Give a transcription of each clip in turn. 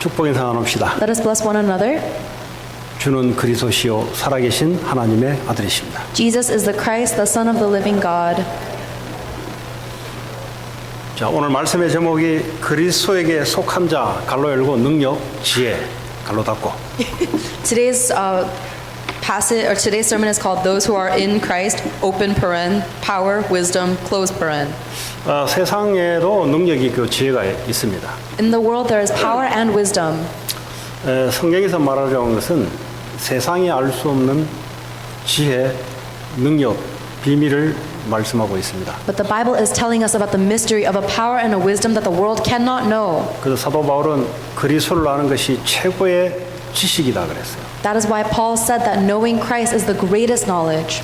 축복 인사 나눕시다. Let us bless one another. 주는 그리스도시요 살아계신 하나님의 아들이십니다. Jesus is the Christ, the Son of the living God. 자, 오늘 말씀의 제목이 그리스도에게 속한 자 갈로 열고 능력, 지혜 갈로 닫고. Today's passage or today's sermon is called "Those who are in Christ." Open paren, power, wisdom, close paren. 세상에도 능력이 그 지혜가 있습니다. In the world there is power and wisdom. 성경에서 말하려는 것은 세상이 알 수 없는 지혜, 능력, 비밀을 말씀하고 있습니다. But the Bible is telling us about the mystery of a power and a wisdom that the world cannot know. 그래서 사도 바울은 그리스도를 아는 것이 최고의 지식이다 그랬어요. That is why Paul said that knowing Christ is the greatest knowledge.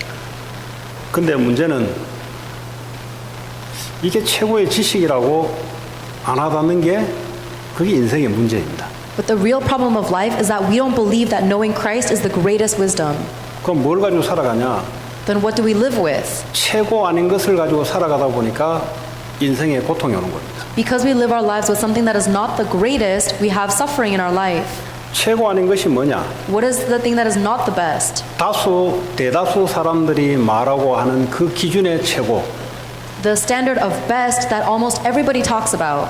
근데 문제는 이게 최고의 지식이라고 안 하다는 게 그게 인생의 문제입니다. But the real problem of life is that we don't believe that knowing Christ is the greatest wisdom. 그럼 뭘 가지고 살아가냐? Then what do we live with? 최고 아닌 것을 가지고 살아가다 보니까 인생에 고통이 오는 겁니다. Because we live our lives with something that is not the greatest, we have suffering in our life. 최고 아닌 것이 뭐냐? What is the thing that is not the best? 대다수 사람들이 말하고 하는 그 기준의 최고. The standard of best that almost everybody talks about.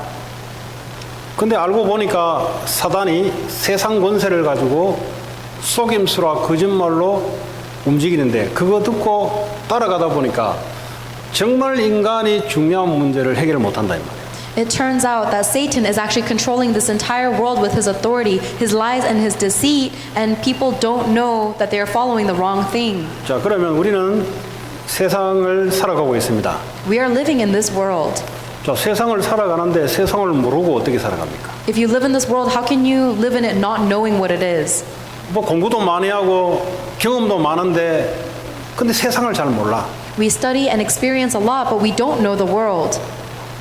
근데 알고 보니까 사단이 세상 권세를 가지고 속임수와 거짓말로 움직이는데 그거 듣고 따라가다 보니까 정말 인간이 중요한 문제를 해결을 못한다 이 말이에요. It turns out that Satan is actually controlling this entire world with his authority, his lies and his deceit, and people don't know that they are following the wrong thing. 자, 그러면 우리는 세상을 살아가고 있습니다. We are living in this world. 자, 세상을 살아가는데 세상을 모르고 어떻게 살아갑니까? If you live in this world, how can you live in it not knowing what it is? 뭐 공부도 많이 하고 경험도 많은데 근데 세상을 잘 몰라. We study and experience a lot, but we don't know the world.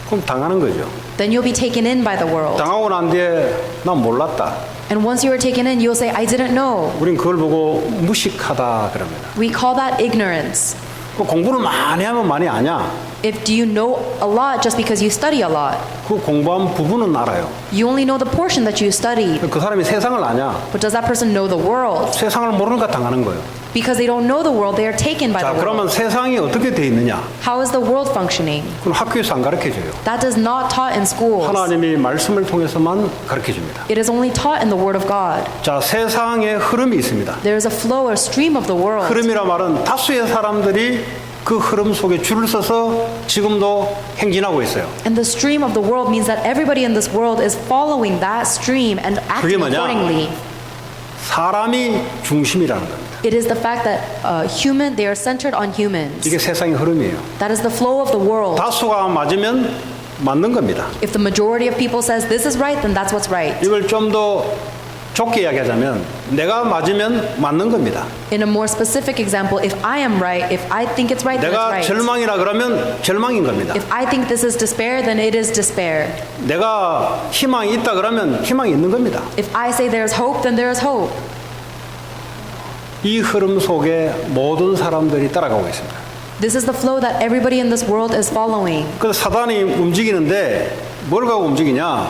그럼 당하는 거죠. Then you'll be taken in by the world. 당하고 난 뒤에 난 몰랐다. And once you are taken in, you'll say, I didn't know. 우린 그걸 보고 무식하다 그럽니다. We call that ignorance. 그 공부를 많이 하면 많이 아냐? If do you know a lot just because you study a lot? 그 공부한 부분은 알아요. You only know the portion that you studied. 그 사람이 세상을 아냐? But does that person know the world? 세상을 모르니까 당하는 거예요. Because they don't know the world, they are taken by 자, the 그러면 world. 세상이 어떻게 돼 있느냐? How is the world functioning? 그건 학교에서 안 가르쳐줘요. That is not taught in schools. 하나님이 말씀을 통해서만 가르쳐줍니다. It is only taught in the Word of God. 자, 세상에 흐름이 있습니다. There is a flow or stream of the world. 흐름이라 말은 다수의 사람들이 그 흐름 속에 줄을 서서 지금도 행진하고 있어요. And the stream of the world means that everybody in this world is following that stream and 그게 acting 뭐냐? accordingly. 사람이 중심이라는 겁니다. It is the fact that they are centered on humans. 이게 세상의 흐름이에요. That is the flow of the world. 다수가 맞으면 맞는 겁니다. If the majority of people says this is right, then that's what's right. 이걸 좀 더 좁게 이야기하자면 내가 맞으면 맞는 겁니다. In a more specific example, if I am right, if I think it's right, then it's 내가 right. 절망이라 그러면 절망인 겁니다. If I think this is despair, then it is despair. 내가 희망이 있다 그러면 희망이 있는 겁니다. If I say there's hope, then there is hope. 이 흐름 속에 모든 사람들이 따라가고 있습니다. This is the flow that everybody in this world is following. 그래서 사단이 움직이는데 뭘 가지고 움직이냐?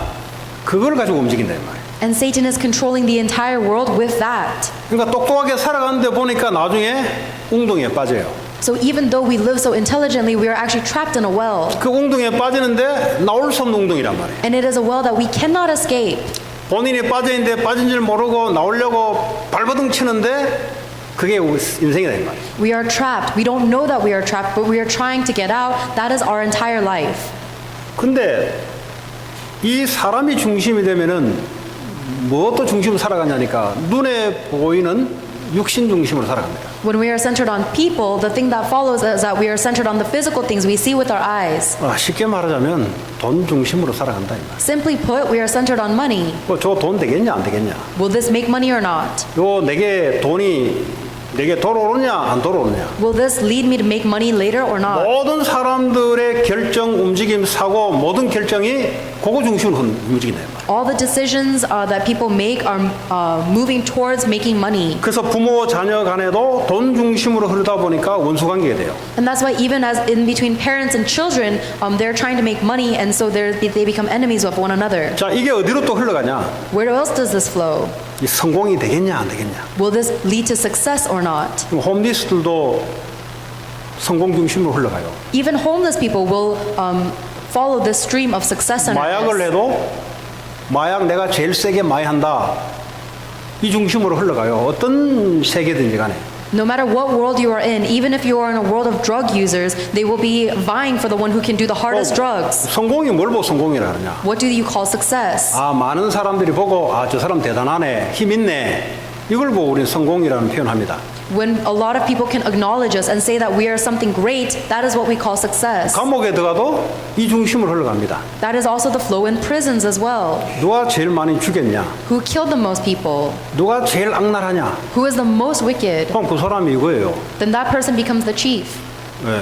그걸 가지고 움직인다 이 말이에요. And Satan is controlling the entire world with that. 그러니까 똑똑하게 살아가는데 보니까 나중에 웅덩이에 빠져요. So even though we live so intelligently, we are actually trapped in a well. 그 웅덩이에 빠지는데 나올 수 없는 웅덩이란 말이에요. And it is a well that we cannot escape. 본인이 빠져있는데 빠진 줄 모르고 나오려고 발버둥 치는데 그게 인생이다 이 말이에요. We are trapped. We don't know that we are trapped, but we are trying to get out. That is our entire life. 근데 이 사람이 중심이 되면은 무엇도 중심으로 살아가냐니까 눈에 보이는 육신 중심으로 살아갑니다. When we are centered on people, the thing that follows is that we are centered on the physical things we see with our eyes. 쉽게 말하자면 돈 중심으로 살아간다 이 말. Simply put, we are centered on money. 저 돈 되겠냐 안 되겠냐? Will this make money or not? 내게 돌아오느냐 안 돌아오느냐? Will this lead me to make money later or not? 모든 사람들의 결정, 움직임, 사고 모든 결정이 그거 중심으로 움직인다 이 말. All the decisions that people make are moving towards making money. 그래서 부모 자녀 간에도 돈 중심으로 흐르다 보니까 원수 관계가 돼요. And that's why even as in between parents and children, they're trying to make money, and so they become enemies of one another. 자, 이게 어디로 또 흘러가냐? Where else does this flow? 이 성공이 되겠냐 안 되겠냐? Will this lead to success or not? 홈리스들도 성공 중심으로 흘러가요. Even homeless people will follow this stream of success and 마약을 해도 마약 내가 제일 세게 많이 한다. 이 중심으로 흘러가요. 어떤 세계든지 간에. No matter what world you are in, even if you are in a world of drug users, they will be vying for the one who can do the hardest drugs. 성공이 뭘 보고 성공이라 하느냐? What do you call success? 아, 많은 사람들이 보고 아, 저 사람 대단하네. 힘 있네. 이걸 보고 우리는 성공이라는 표현합니다. When a lot of people can acknowledge us and say that we are something great, that is what we call success. 감옥에 들어가도 이 중심으로 흘러갑니다. That is also the flow in prisons as well. 누가 제일 많이 죽였냐? Who killed the most people? 누가 제일 악랄하냐? Who is the most wicked? 그럼 그 사람이 이거예요. Then that person becomes the chief. 네.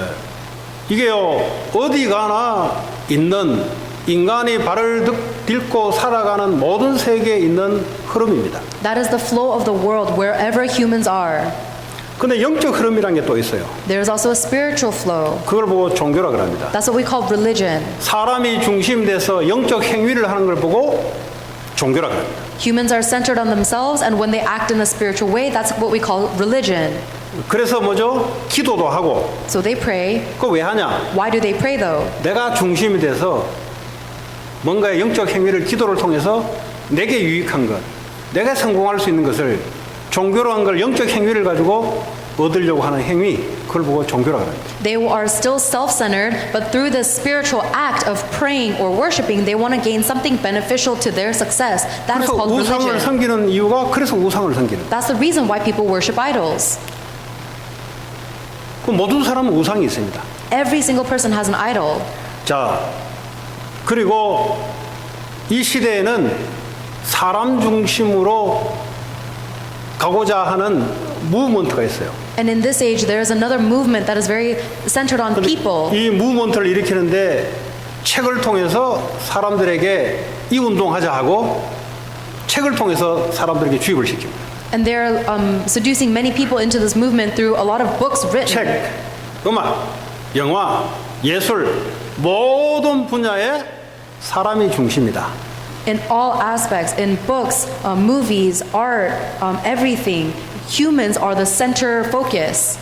이게요, 어디 가나 있는 인간이 발을 딛고 살아가는 모든 세계에 있는 흐름입니다. That is the flow of the world wherever humans are. 근데 영적 흐름이라는 게 또 있어요. There is also a spiritual flow. 그걸 보고 종교라 그럽니다. That's what we call religion. 사람이 중심돼서 영적 행위를 하는 걸 보고 종교라 그럽니다. Humans are centered on themselves, and when they act in a spiritual way, that's what we call religion. 그래서 뭐죠? 기도도 하고. So they pray. 그거 왜 하냐? Why do they pray though? 내가 중심이 돼서 뭔가의 영적 행위를 기도를 통해서 내게 유익한 것, 내가 성공할 수 있는 것을 종교로 한 걸 영적 행위를 가지고 얻으려고 하는 행위, 그걸 보고 종교라고 합니다. They are still self-centered, but through this spiritual act of praying or worshiping, they want to gain something beneficial to their success. That is 그래서 called 우상을 religion. 섬기는 이유가 그래서 우상을 섬기는. That's the reason why people worship idols. 그 모든 사람은 우상이 있습니다. Every single person has an idol. 자, 그리고 이 시대에는 사람 중심으로 가고자 하는 무브먼트가 있어요. And in this age, there is another movement that is very centered on people. 이 무브먼트를 일으키는데 책을 통해서 사람들에게 이 운동하자 하고 책을 통해서 사람들에게 주입을 시킵니다. And they're seducing many people into this movement through a lot of books written. 책, 음악, 영화, 예술 모든 분야에 사람이 중심이다. In all aspects, in books, movies, art, everything, humans are the center focus.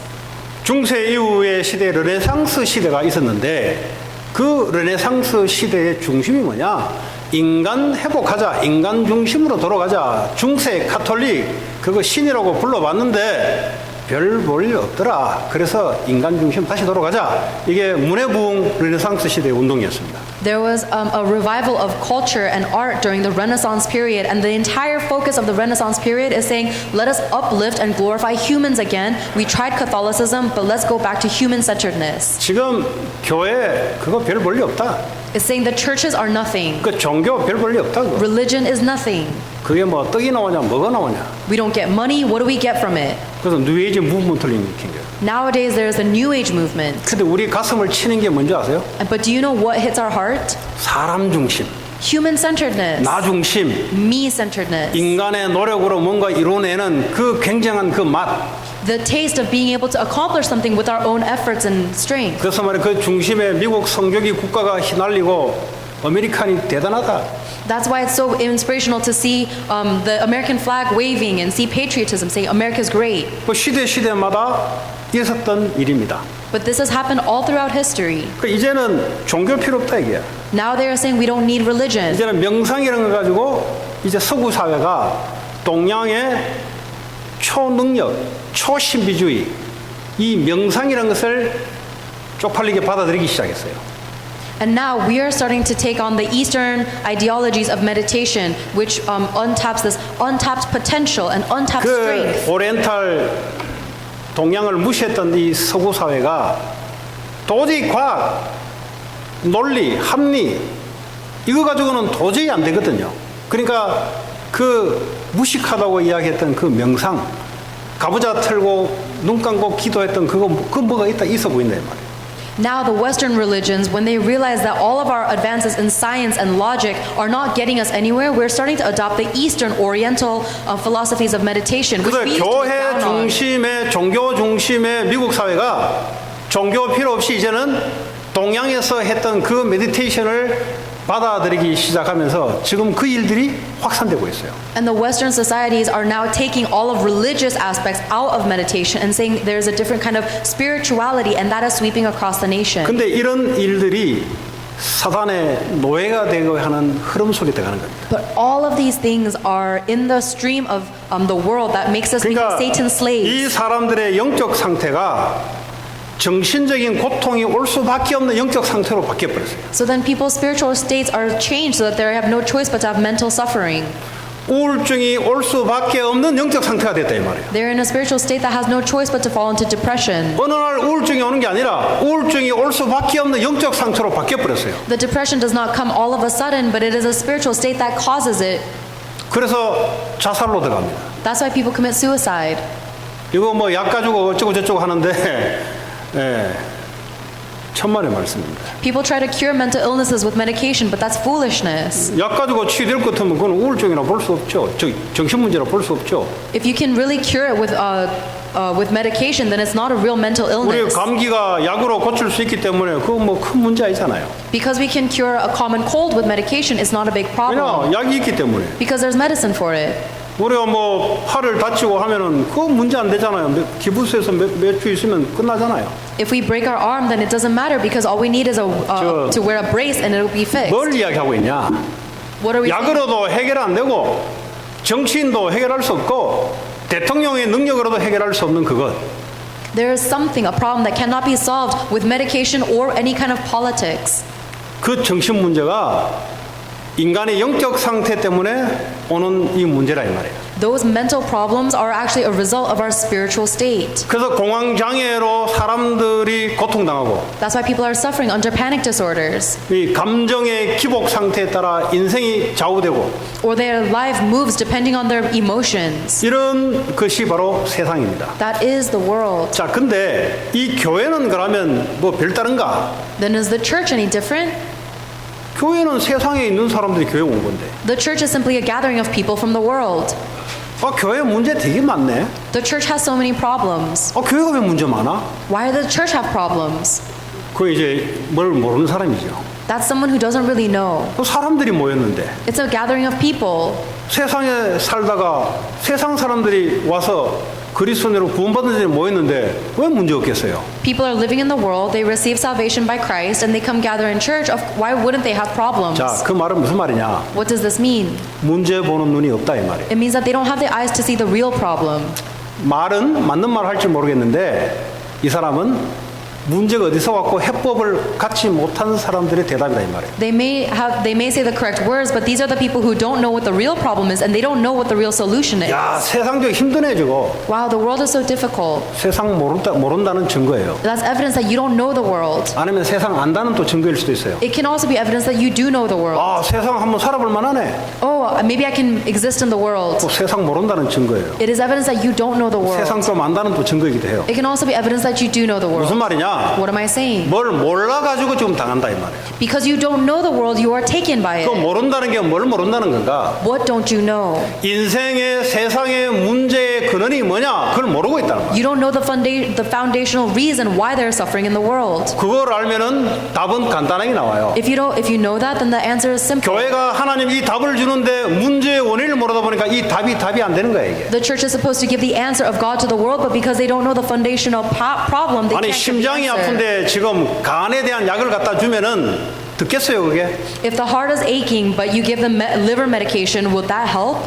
중세 이후의 시대 르네상스 시대가 있었는데 그 르네상스 시대의 중심이 뭐냐? 인간 회복하자, 인간 중심으로 돌아가자. 중세 카톨릭 그거 신이라고 불러봤는데 별 볼 일 없더라. 그래서 인간 중심 다시 돌아가자. 이게 문해부흥 르네상스 시대의 운동이었습니다. There was a revival of culture and art during the Renaissance period, and the entire focus of the Renaissance period is saying, let us uplift and glorify humans again. We tried Catholicism, but let's go back to human-centeredness. 지금 교회 그거 별 볼 일 없다. It's saying the churches are nothing. 그 종교 별 볼 일 없다. 그거. Religion is nothing. 그게 뭐 떡이 나오냐 뭐가 나오냐. We don't get money. What do we get from it? 그래서 뉴에이지 무브먼트를 일으킨 거예요. Nowadays, there's a New Age movement. 근데 우리 가슴을 치는 게 뭔지 아세요? But do you know what hits our heart? 사람 중심, Human-centeredness. 나 중심, Me-centeredness. 인간의 노력으로 뭔가 이뤄내는 그 굉장한 그 맛. The taste of being able to accomplish something with our own efforts and strength. 그래서 말이야 그 중심에 미국 성교기 국가가 휘날리고 아메리칸이 대단하다. That's why it's so inspirational to see the American flag waving and see patriotism, saying America's great. 그 시대마다 있었던 일입니다. But this has happened all throughout history. 그 이제는 종교 필요 없다 이게. Now they are saying we don't need religion. 이제는 명상이라는 걸 가지고 이제 서구 사회가 동양의 초능력, 초신비주의 이 명상이라는 것을 쪽팔리게 받아들이기 시작했어요. And now we are starting to take on the Eastern ideologies of meditation, which untaps this untapped potential and untapped 그 strength. 오리엔탈 동양을 무시했던 이 서구 사회가 도저히 과학, 논리, 합리 이거 가지고는 도저히 안 되거든요. 그러니까 그 무식하다고 이야기했던 그 명상, 가부좌 틀고 눈 감고 기도했던 그거 그 뭐가 있어 보인다 이 말이에요. Now the Western religions, when they realize that all of our advances in science and logic are not getting us anywhere, we're starting to adopt the Eastern Oriental philosophies of meditation, which 그래서 we used to look 교회 down on. 중심의 종교 중심의 미국 사회가 종교 필요 없이 이제는 동양에서 했던 그 메디테이션을 받아들이기 시작하면서 지금 그 일들이 확산되고 있어요. And the Western societies are now taking all of religious aspects out of meditation and saying there's a different kind of spirituality, and that is sweeping across the nation. 근데 이런 일들이 사단의 노예가 되고 하는 흐름 속에 들어가는 겁니다. But all of these things are in the stream of the world that makes us become 그러니까 Satan's slaves. 이 사람들의 영적 상태가 정신적인 고통이 올 수밖에 없는 영적 상태로 바뀌어 버렸어요. So then people's spiritual states are changed so that they have no choice but to have mental suffering. 우울증이 올 수밖에 없는 영적 상태가 됐다 이 말이에요. They're in a spiritual state that has no choice but to fall into depression. 어느 날 우울증이 오는 게 아니라 우울증이 올 수밖에 없는 영적 상태로 바뀌어 버렸어요. The depression does not come all of a sudden, but it is a spiritual state that causes it. 그래서 자살로 들어갑니다. That's why people commit suicide. 이거 뭐 약 가지고 어쩌고 저쩌고 하는데 예, 천만의 말씀입니다. People try to cure mental illnesses with medication, but that's foolishness. 약 가지고 치유될 것 같으면 그건 우울증이라 볼 수 없죠. 정신 문제라 볼 수 없죠. If you can really cure it with medication, then it's not a real mental 우리 illness. 감기가 약으로 고칠 수 있기 때문에 그거 뭐 큰 문제 아니잖아요. Because we can cure a common cold with medication, it's not a big 왜냐 problem. 약이 있기 때문에. Because there's medicine for it. 우리가 뭐 팔을 다치고 하면은 그거 문제 안 되잖아요. 기부스에서 몇 주 있으면 끝나잖아요. If we break our arm, then it doesn't matter because all we need is to wear a brace and it'll be fixed. 뭘 이야기하고 있냐? What are we saying? 약으로도 해결 안 되고 정치인도 해결할 수 없고 대통령의 능력으로도 해결할 수 없는 그것. There is something, a problem that cannot be solved with medication or any kind of politics. 그 정신 문제가 인간의 영적 상태 때문에 오는 이 문제라 이 말이에요. Those mental problems are actually a result of our spiritual state. 그래서 공황 장애로 사람들이 고통당하고 That's why people are suffering under panic disorders, 이 감정의 기복 상태에 따라 인생이 좌우되고 or their life moves depending on their emotions. 이런 것이 바로 세상입니다. That is the world. 자, 근데 이 교회는 그러면 뭐 별다른가? Then is the church any different? 교회는 세상에 있는 사람들이 교회 온 건데. The church is simply a gathering of people from the world. 교회 문제 되게 많네. The church has so many problems. 교회가 왜 문제 많아? Why does the church have problems? 그 이제 뭘 모르는 사람이죠. That's someone who doesn't really know. 그 사람들이 모였는데 It's a gathering of people. 세상에 살다가 세상 사람들이 와서 그리스도인으로 구원받은 자들이 모였는데 왜 문제 없겠어요? People are living in the world, they receive salvation by Christ, and they come gather in church. Why wouldn't they have problems? 자, 그 말은 무슨 말이냐? What does this mean? 문제 보는 눈이 없다 이 말이에요. It means that they don't have the eyes to see the real problem. 말은 맞는 말 할지 모르겠는데 이 사람은 문제가 어디서 왔고 해법을 갖지 못한 사람들의 대답이다 이 말이에요. They may say the correct words, but these are the people who don't know what the real problem is, and they don't know what the real solution is. 야, 세상도 힘드네 저거. Wow, the world is so difficult. 세상 모른다는 증거예요. That's evidence that you don't know the world. 아니면 세상 안다는 또 증거일 수도 있어요. It can also be evidence that you do know the world. 세상 한번 살아볼 만하네. Oh, maybe I can exist in the world. 또 세상 모른다는 증거예요. It is evidence that you don't know the 세상 world. 좀 안다는 또 증거이기도 해요. It can also be evidence that you do know the 무슨 world. 말이냐? What am I saying? 뭘 몰라가지고 지금 당한다 이 말이에요. Because you don't know the world, you are taken by 그 it. 모른다는 게 뭘 모른다는 건가? What don't you know? 인생의 세상의 문제의 근원이 뭐냐? 그걸 모르고 있다는 거야. You don't know the foundational reason why they're suffering in the world. 그걸 알면은 답은 간단하게 나와요. If you know that, then the answer is simple. 교회가 하나님 이 답을 주는데 문제의 원인을 모르다 보니까 이 답이 안 되는 거야 이게. The church is supposed to give the answer of God to the world, but because they don't know the foundational problem, they 아니 can't give the 심장이 answer. 아픈데 지금 간에 대한 약을 갖다 주면은 듣겠어요 그게? If the heart is aching, but you give them liver medication, will that help?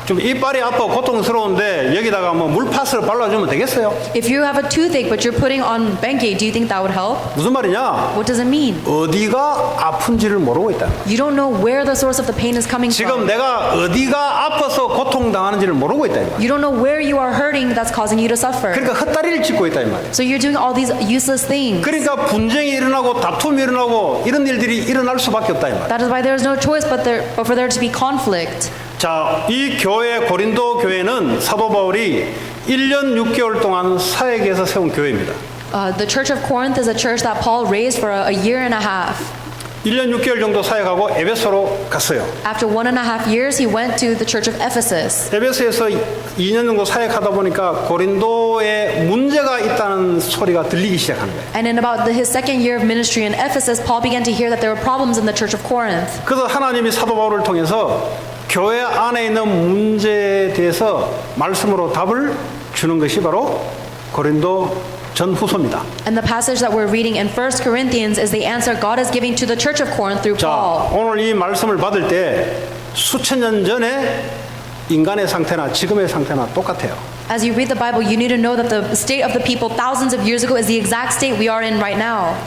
좀 이빨이 아파 고통스러운데 여기다가 뭐 물파스를 발라주면 되겠어요? If you have a toothache, but you're putting on Bengay, do you think that would help? 무슨 말이냐? What does it mean? 어디가 아픈지를 모르고 있다. You don't know where the source of the pain is coming 지금 from. 내가 어디가 아파서 고통당하는지를 모르고 있다 이 말이야. You don't know where you are hurting that's causing you to suffer. 그러니까 헛다리를 짚고 있다 이 말이야. So you're doing all these useless things. 그러니까 분쟁이 일어나고 다툼이 일어나고 이런 일들이 일어날 수밖에 없다 이 말이야. That is why there is no choice but for there to be conflict. 자, 이 교회 고린도 교회는 사도 바울이 1년 6개월 동안 사역에서 세운 교회입니다. The church of Corinth is a church that Paul raised for a year and a half. 1년 6개월 정도 사역하고 에베소로 갔어요. After 1.5 years, he went to the church of Ephesus. 에베소에서 2년 정도 사역하다 보니까 고린도에 문제가 있다는 소리가 들리기 시작하는 거예요. And in about his second year of ministry in Ephesus, Paul began to hear that there were problems in the church of Corinth. 그래서 하나님이 사도 바울을 통해서 교회 안에 있는 문제에 대해서 말씀으로 답을 주는 것이 바로 고린도 전후서입니다. And the passage that we're reading in 1 Corinthians is the answer God is giving to the church of Corinth through 자, Paul. 오늘 이 말씀을 받을 때 수천 년 전에 인간의 상태나 지금의 상태나 똑같아요. As you read the Bible, you need to know that the state of the people thousands of years ago is the exact state we are in right now.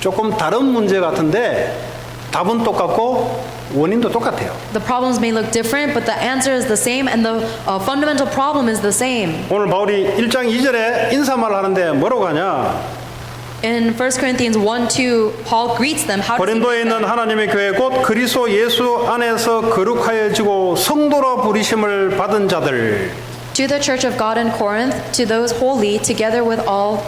조금 다른 문제 같은데 답은 똑같고 원인도 똑같아요. The problems may look different, but the answer is the same, and the fundamental problem is the same. 오늘 바울이 1장 2절에 인사말을 하는데 뭐라고 하냐? In 1 Corinthians 1:2, Paul greets them. How does he 고린도에 greet 있는 them? 하나님의 교회 곧 그리스도 예수 안에서 거룩하여지고 성도라 부르심을 받은 자들 To the church of God in Corinth, to those holy, together with all,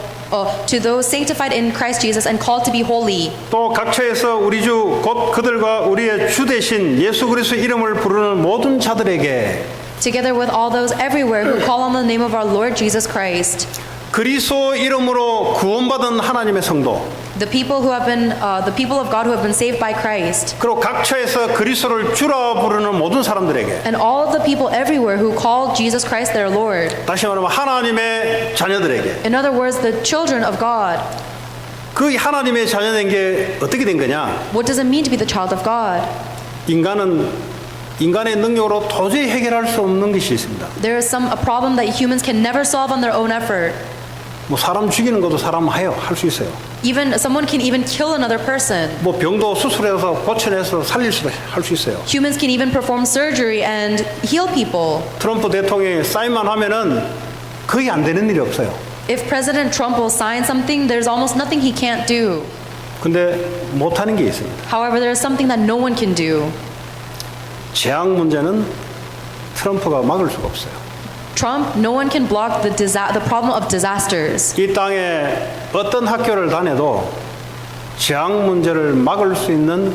to those sanctified in Christ Jesus and called to be holy. 또 각처에서 우리 주 곧 그들과 우리의 주 대신 예수 그리스도 이름을 부르는 모든 자들에게 Together with all those everywhere who call on the name of our Lord Jesus Christ. 그리스도 이름으로 구원받은 하나님의 성도 The people who have been, the people of God who have been saved by Christ. 그리고 각처에서 그리스도를 주라 부르는 모든 사람들에게 And all of the people everywhere who call Jesus Christ their Lord. 다시 말하면 하나님의 자녀들에게 In other words, the children of God. 그 하나님의 자녀된 게 어떻게 된 거냐? What does it mean to be the child of God? 인간은 인간의 능력으로 도저히 해결할 수 없는 것이 있습니다. There is a problem that humans can never solve on their own effort. 뭐 사람 죽이는 것도 사람 해요. 할 수 있어요. Even someone can even kill another person. 뭐 병도 수술해서 고쳐내서 살릴 수도 할 수 있어요. Humans can even perform surgery and heal people. 트럼프 대통령이 사인만 하면은 거의 안 되는 일이 없어요. If President Trump will sign something, there's almost nothing he can't do. 근데 못 하는 게 있습니다. However, there is something that no one can do. 재앙 문제는 트럼프가 막을 수가 없어요. Trump, no one can block the problem of disasters. 이 땅에 어떤 학교를 다녀도 재앙 문제를 막을 수 있는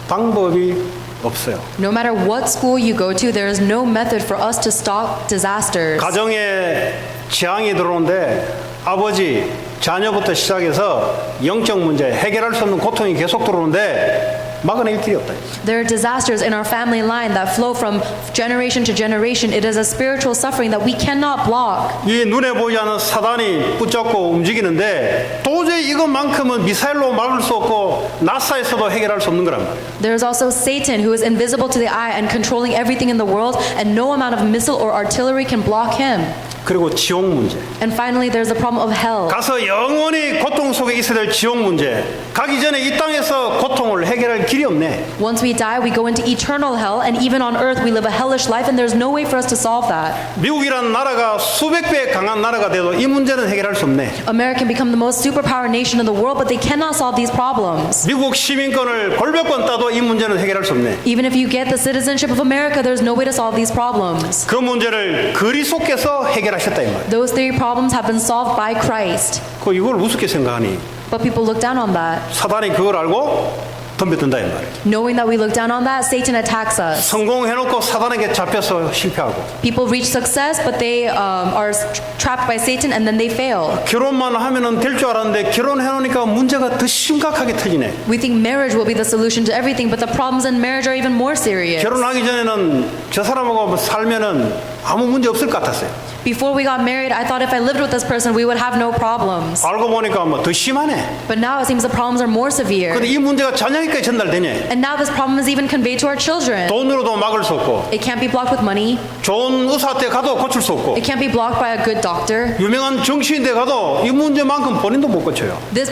방법이 없어요. No matter what school you go to, there is no method for us to stop disasters. 가정에 재앙이 들어오는데 아버지, 자녀부터 시작해서 영적 문제, 해결할 수 없는 고통이 계속 들어오는데 막아낼 길이 없다. There are disasters in our family line that flow from generation to generation. It is a spiritual suffering that we cannot block. 이 눈에 보이지 않는 사단이 붙잡고 움직이는데 도저히 이것만큼은 미사일로 막을 수 없고 나사에서도 해결할 수 없는 거란 말이에요. There is also Satan who is invisible to the eye and controlling everything in the world, and no amount of missile or artillery can block him. 그리고 지옥 문제. And finally, there's the problem of hell. 가서 영원히 고통 속에 있어야 될 지옥 문제. 가기 전에 이 땅에서 고통을 해결할 길이 없네. Once we die, we go into eternal hell, and even on earth, we live a hellish life, and there's no way for us to solve that. 미국이라는 나라가 수백 배 강한 나라가 돼도 이 문제는 해결할 수 없네. America can become the most superpower nation in the world, but they cannot solve these problems. 미국 시민권을 골몇번 따도 이 문제는 해결할 수 없네. Even if you get the citizenship of America, there's no way to solve these problems. 그 문제를 그리스도께서 해결하셨다 이 말이에요. Those three problems have been solved by Christ. 그 이걸 우습게 생각하니 But people look down on that. 사단이 그걸 알고 덤벼든다 이 말이에요. Knowing that we look down on that, Satan attacks us. 성공해놓고 사단에게 잡혀서 실패하고 People reach success, but they are trapped by Satan, and then they fail. 결혼만 하면은 될 줄 알았는데 결혼해놓으니까 문제가 더 심각하게 터지네. We think marriage will be the solution to everything, but the problems in marriage are even more serious. 결혼하기 전에는 저 사람하고 살면은 아무 문제 없을 것 같았어요. Before we got married, I thought if I lived with this person, we would have no problems. 알고 보니까 뭐 더 심하네. But now it seems the problems are more severe. 근데 이 문제가 자녀에게 전달되네. And now this problem is even conveyed to our children. 돈으로도 막을 수 없고 It can't be blocked with money. 좋은 의사한테 가도 고칠 수 없고 It can't be blocked by a good doctor. 유명한 정치인데 가도 이 문제만큼 본인도 못 고쳐요. This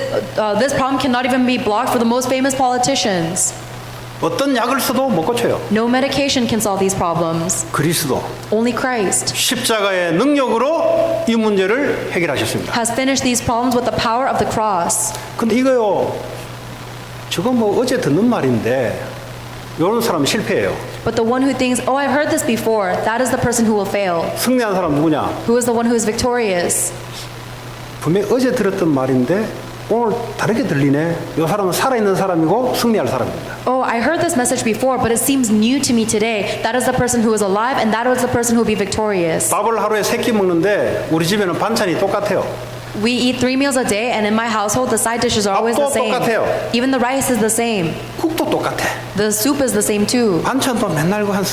problem cannot even be blocked for the most famous politicians. 어떤 약을 써도 못 고쳐요. No medication can solve these problems. 그리스도 Only Christ 십자가의 능력으로 이 문제를 해결하셨습니다. has finished these problems with the power of the cross. 근데 이거요, 저거 뭐 어제 듣는 말인데 이런 사람 실패해요. But the one who thinks, oh, I've heard this before, that is the person who will fail. 승리한 사람 누구냐? Who is the one who is victorious? 분명히 어제 들었던 말인데 오늘 다르게 들리네. 이 사람은 살아있는 사람이고 승리할 사람입니다. Oh, I heard this message before, but it seems new to me today. That is the person who is alive, and that is the person who will be victorious. 밥을 하루에 3끼 먹는데 우리 집에는 반찬이 똑같아요. We eat 3 meals a day, and in my household, the side dishes are always the 밥도 same. 똑같아요. Even the rice is the same. 국도 똑같아. The soup is the same too. 반찬도 맨날 한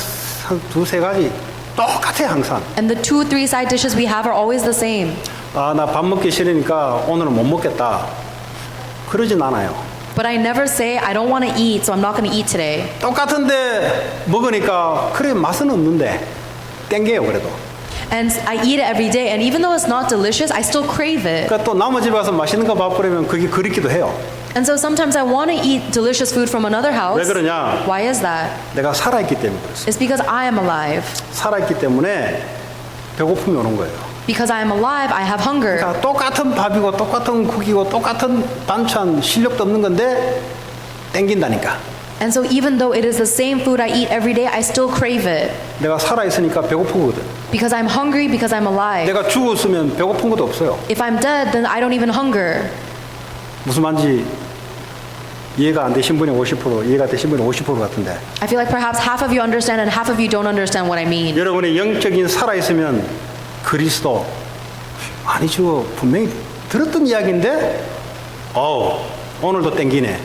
두세 가지 똑같아 항상. And the 2-3 side dishes we have are always the same. 아, 나 밥 먹기 싫으니까 오늘은 못 먹겠다. 그러진 않아요. But I never say, I don't want to eat, so I'm not going to eat today. 똑같은데 먹으니까 그래 맛은 없는데 땡겨요 그래도. And I eat it every day, and even though it's not delicious, I still crave it. 그러니까 또 남의 집에 가서 맛있는 거 밥그러면 그게 그립기도 해요. And so sometimes I want to eat delicious food from another house. 왜 그러냐? Why is that? 내가 살아있기 때문에 그렇습니다. It's because I am alive. 살아있기 때문에 배고픔이 오는 거예요. Because I am alive, I have hunger. 그러니까 똑같은 밥이고 똑같은 국이고 똑같은 반찬 실력도 없는 건데 땡긴다니까. And so even though it is the same food I eat every day, I still crave it. 내가 살아있으니까 배고프거든. Because I'm hungry, because I'm alive. 내가 죽었으면 배고픈 것도 없어요. If I'm dead, then I don't even hunger. 무슨 말인지 이해가 안 되신 분이 50%, 이해가 되신 분이 50% 같은데. I feel like perhaps half of you understand and half of you don't understand what I mean. 여러분의 영적인 살아있으면 그리스도 아니죠. 분명히 들었던 이야기인데 오늘도 땡기네.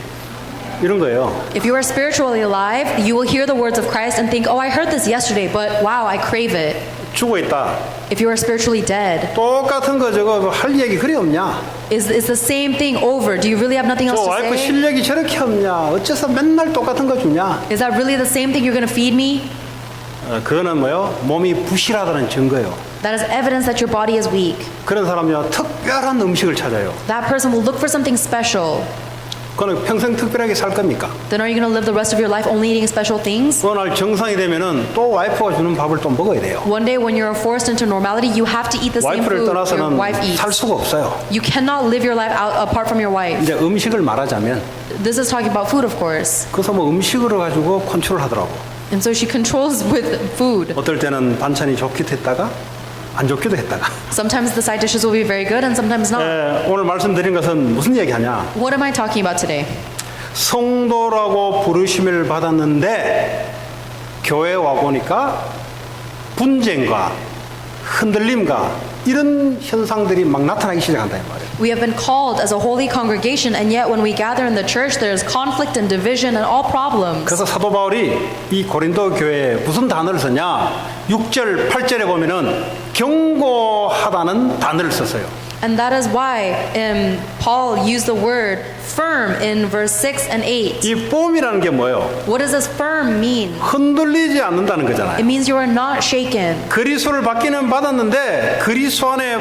이런 거예요. If you are spiritually alive, you will hear the words of Christ and think, oh, I heard this yesterday, but wow, I crave it. 죽어있다. If you are spiritually dead, 똑같은 거 저거 할 얘기 그리 없냐? is the same thing over? Do you really have nothing else 저 to 와이프 say? 실력이 저렇게 없냐? 어째서 맨날 똑같은 거 주냐? Is that really the same thing you're going to feed me? 그거는 뭐요? 몸이 부실하다는 증거예요. That is evidence that your body is weak. 그런 사람은요 특별한 음식을 찾아요. That person will look for something special. 그거는 평생 특별하게 살 겁니까? Then are you going to live the rest of your life only eating special things? 어느 날 정상이 되면은 또 와이프가 주는 밥을 또 먹어야 돼요. One day when you're forced into normality, you have to eat the same 와이프를 food your 떠나서는 wife eats. 살 수가 없어요. You cannot live your life out apart from your wife. 이제 음식을 말하자면 This is talking about food, of course. 그래서 뭐 음식으로 가지고 컨트롤하더라고. And so she controls with food. 어떨 때는 반찬이 좋기도 했다가 안 좋기도 했다가. Sometimes the side dishes will be very good and sometimes not. 오늘 말씀드린 것은 무슨 얘기하냐? What am I talking about today? 성도라고 부르심을 받았는데 교회 와 보니까 분쟁과 흔들림과 이런 현상들이 막 나타나기 시작한다 이 말이에요. We have been called as a holy congregation, and yet when we gather in the church, there is conflict and division and all problems. 그래서 사도 바울이 이 고린도 교회에 무슨 단어를 썼냐? 6절, 8절에 보면은 경고하다는 단어를 썼어요. And that is why Paul used the word firm in verse 6 and 8. 이 뽐이라는 게 뭐예요? What does this firm mean? 흔들리지 않는다는 It 거잖아요. means you are not shaken. 그리스도를 받기는 받았는데 그리스도 안에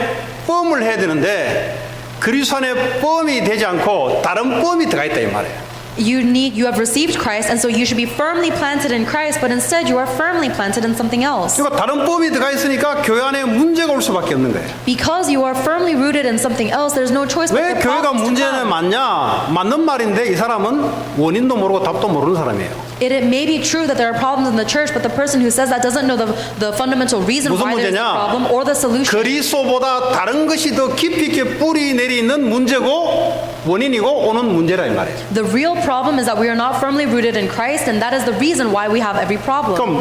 뽐을 해야 되는데 그리스도 안에 뽐이 되지 않고 다른 뽐이 들어가 있다 이 말이에요. You have received Christ, and so you should be firmly planted in Christ, but instead you are firmly planted in something else. 그러니까 다른 뽐이 들어가 있으니까 교회 안에 문제가 올 수밖에 없는 거예요. Because you are firmly rooted in something else, there's no choice but 왜 the 교회가 problems to 문제는 come. 많냐? 맞는 말인데 이 사람은 원인도 모르고 답도 모르는 사람이에요. It may be true that there are problems in the church, but the person who says that doesn't know the fundamental reason 무슨 why there's a 문제냐? problem or the solution. 그리스도보다 다른 것이 더 깊이 있게 뿌리 내리 있는 문제고 원인이고 오는 문제라 이 말이에요. The real problem is that we are not firmly rooted in Christ, and that is the reason why we have every problem. 그럼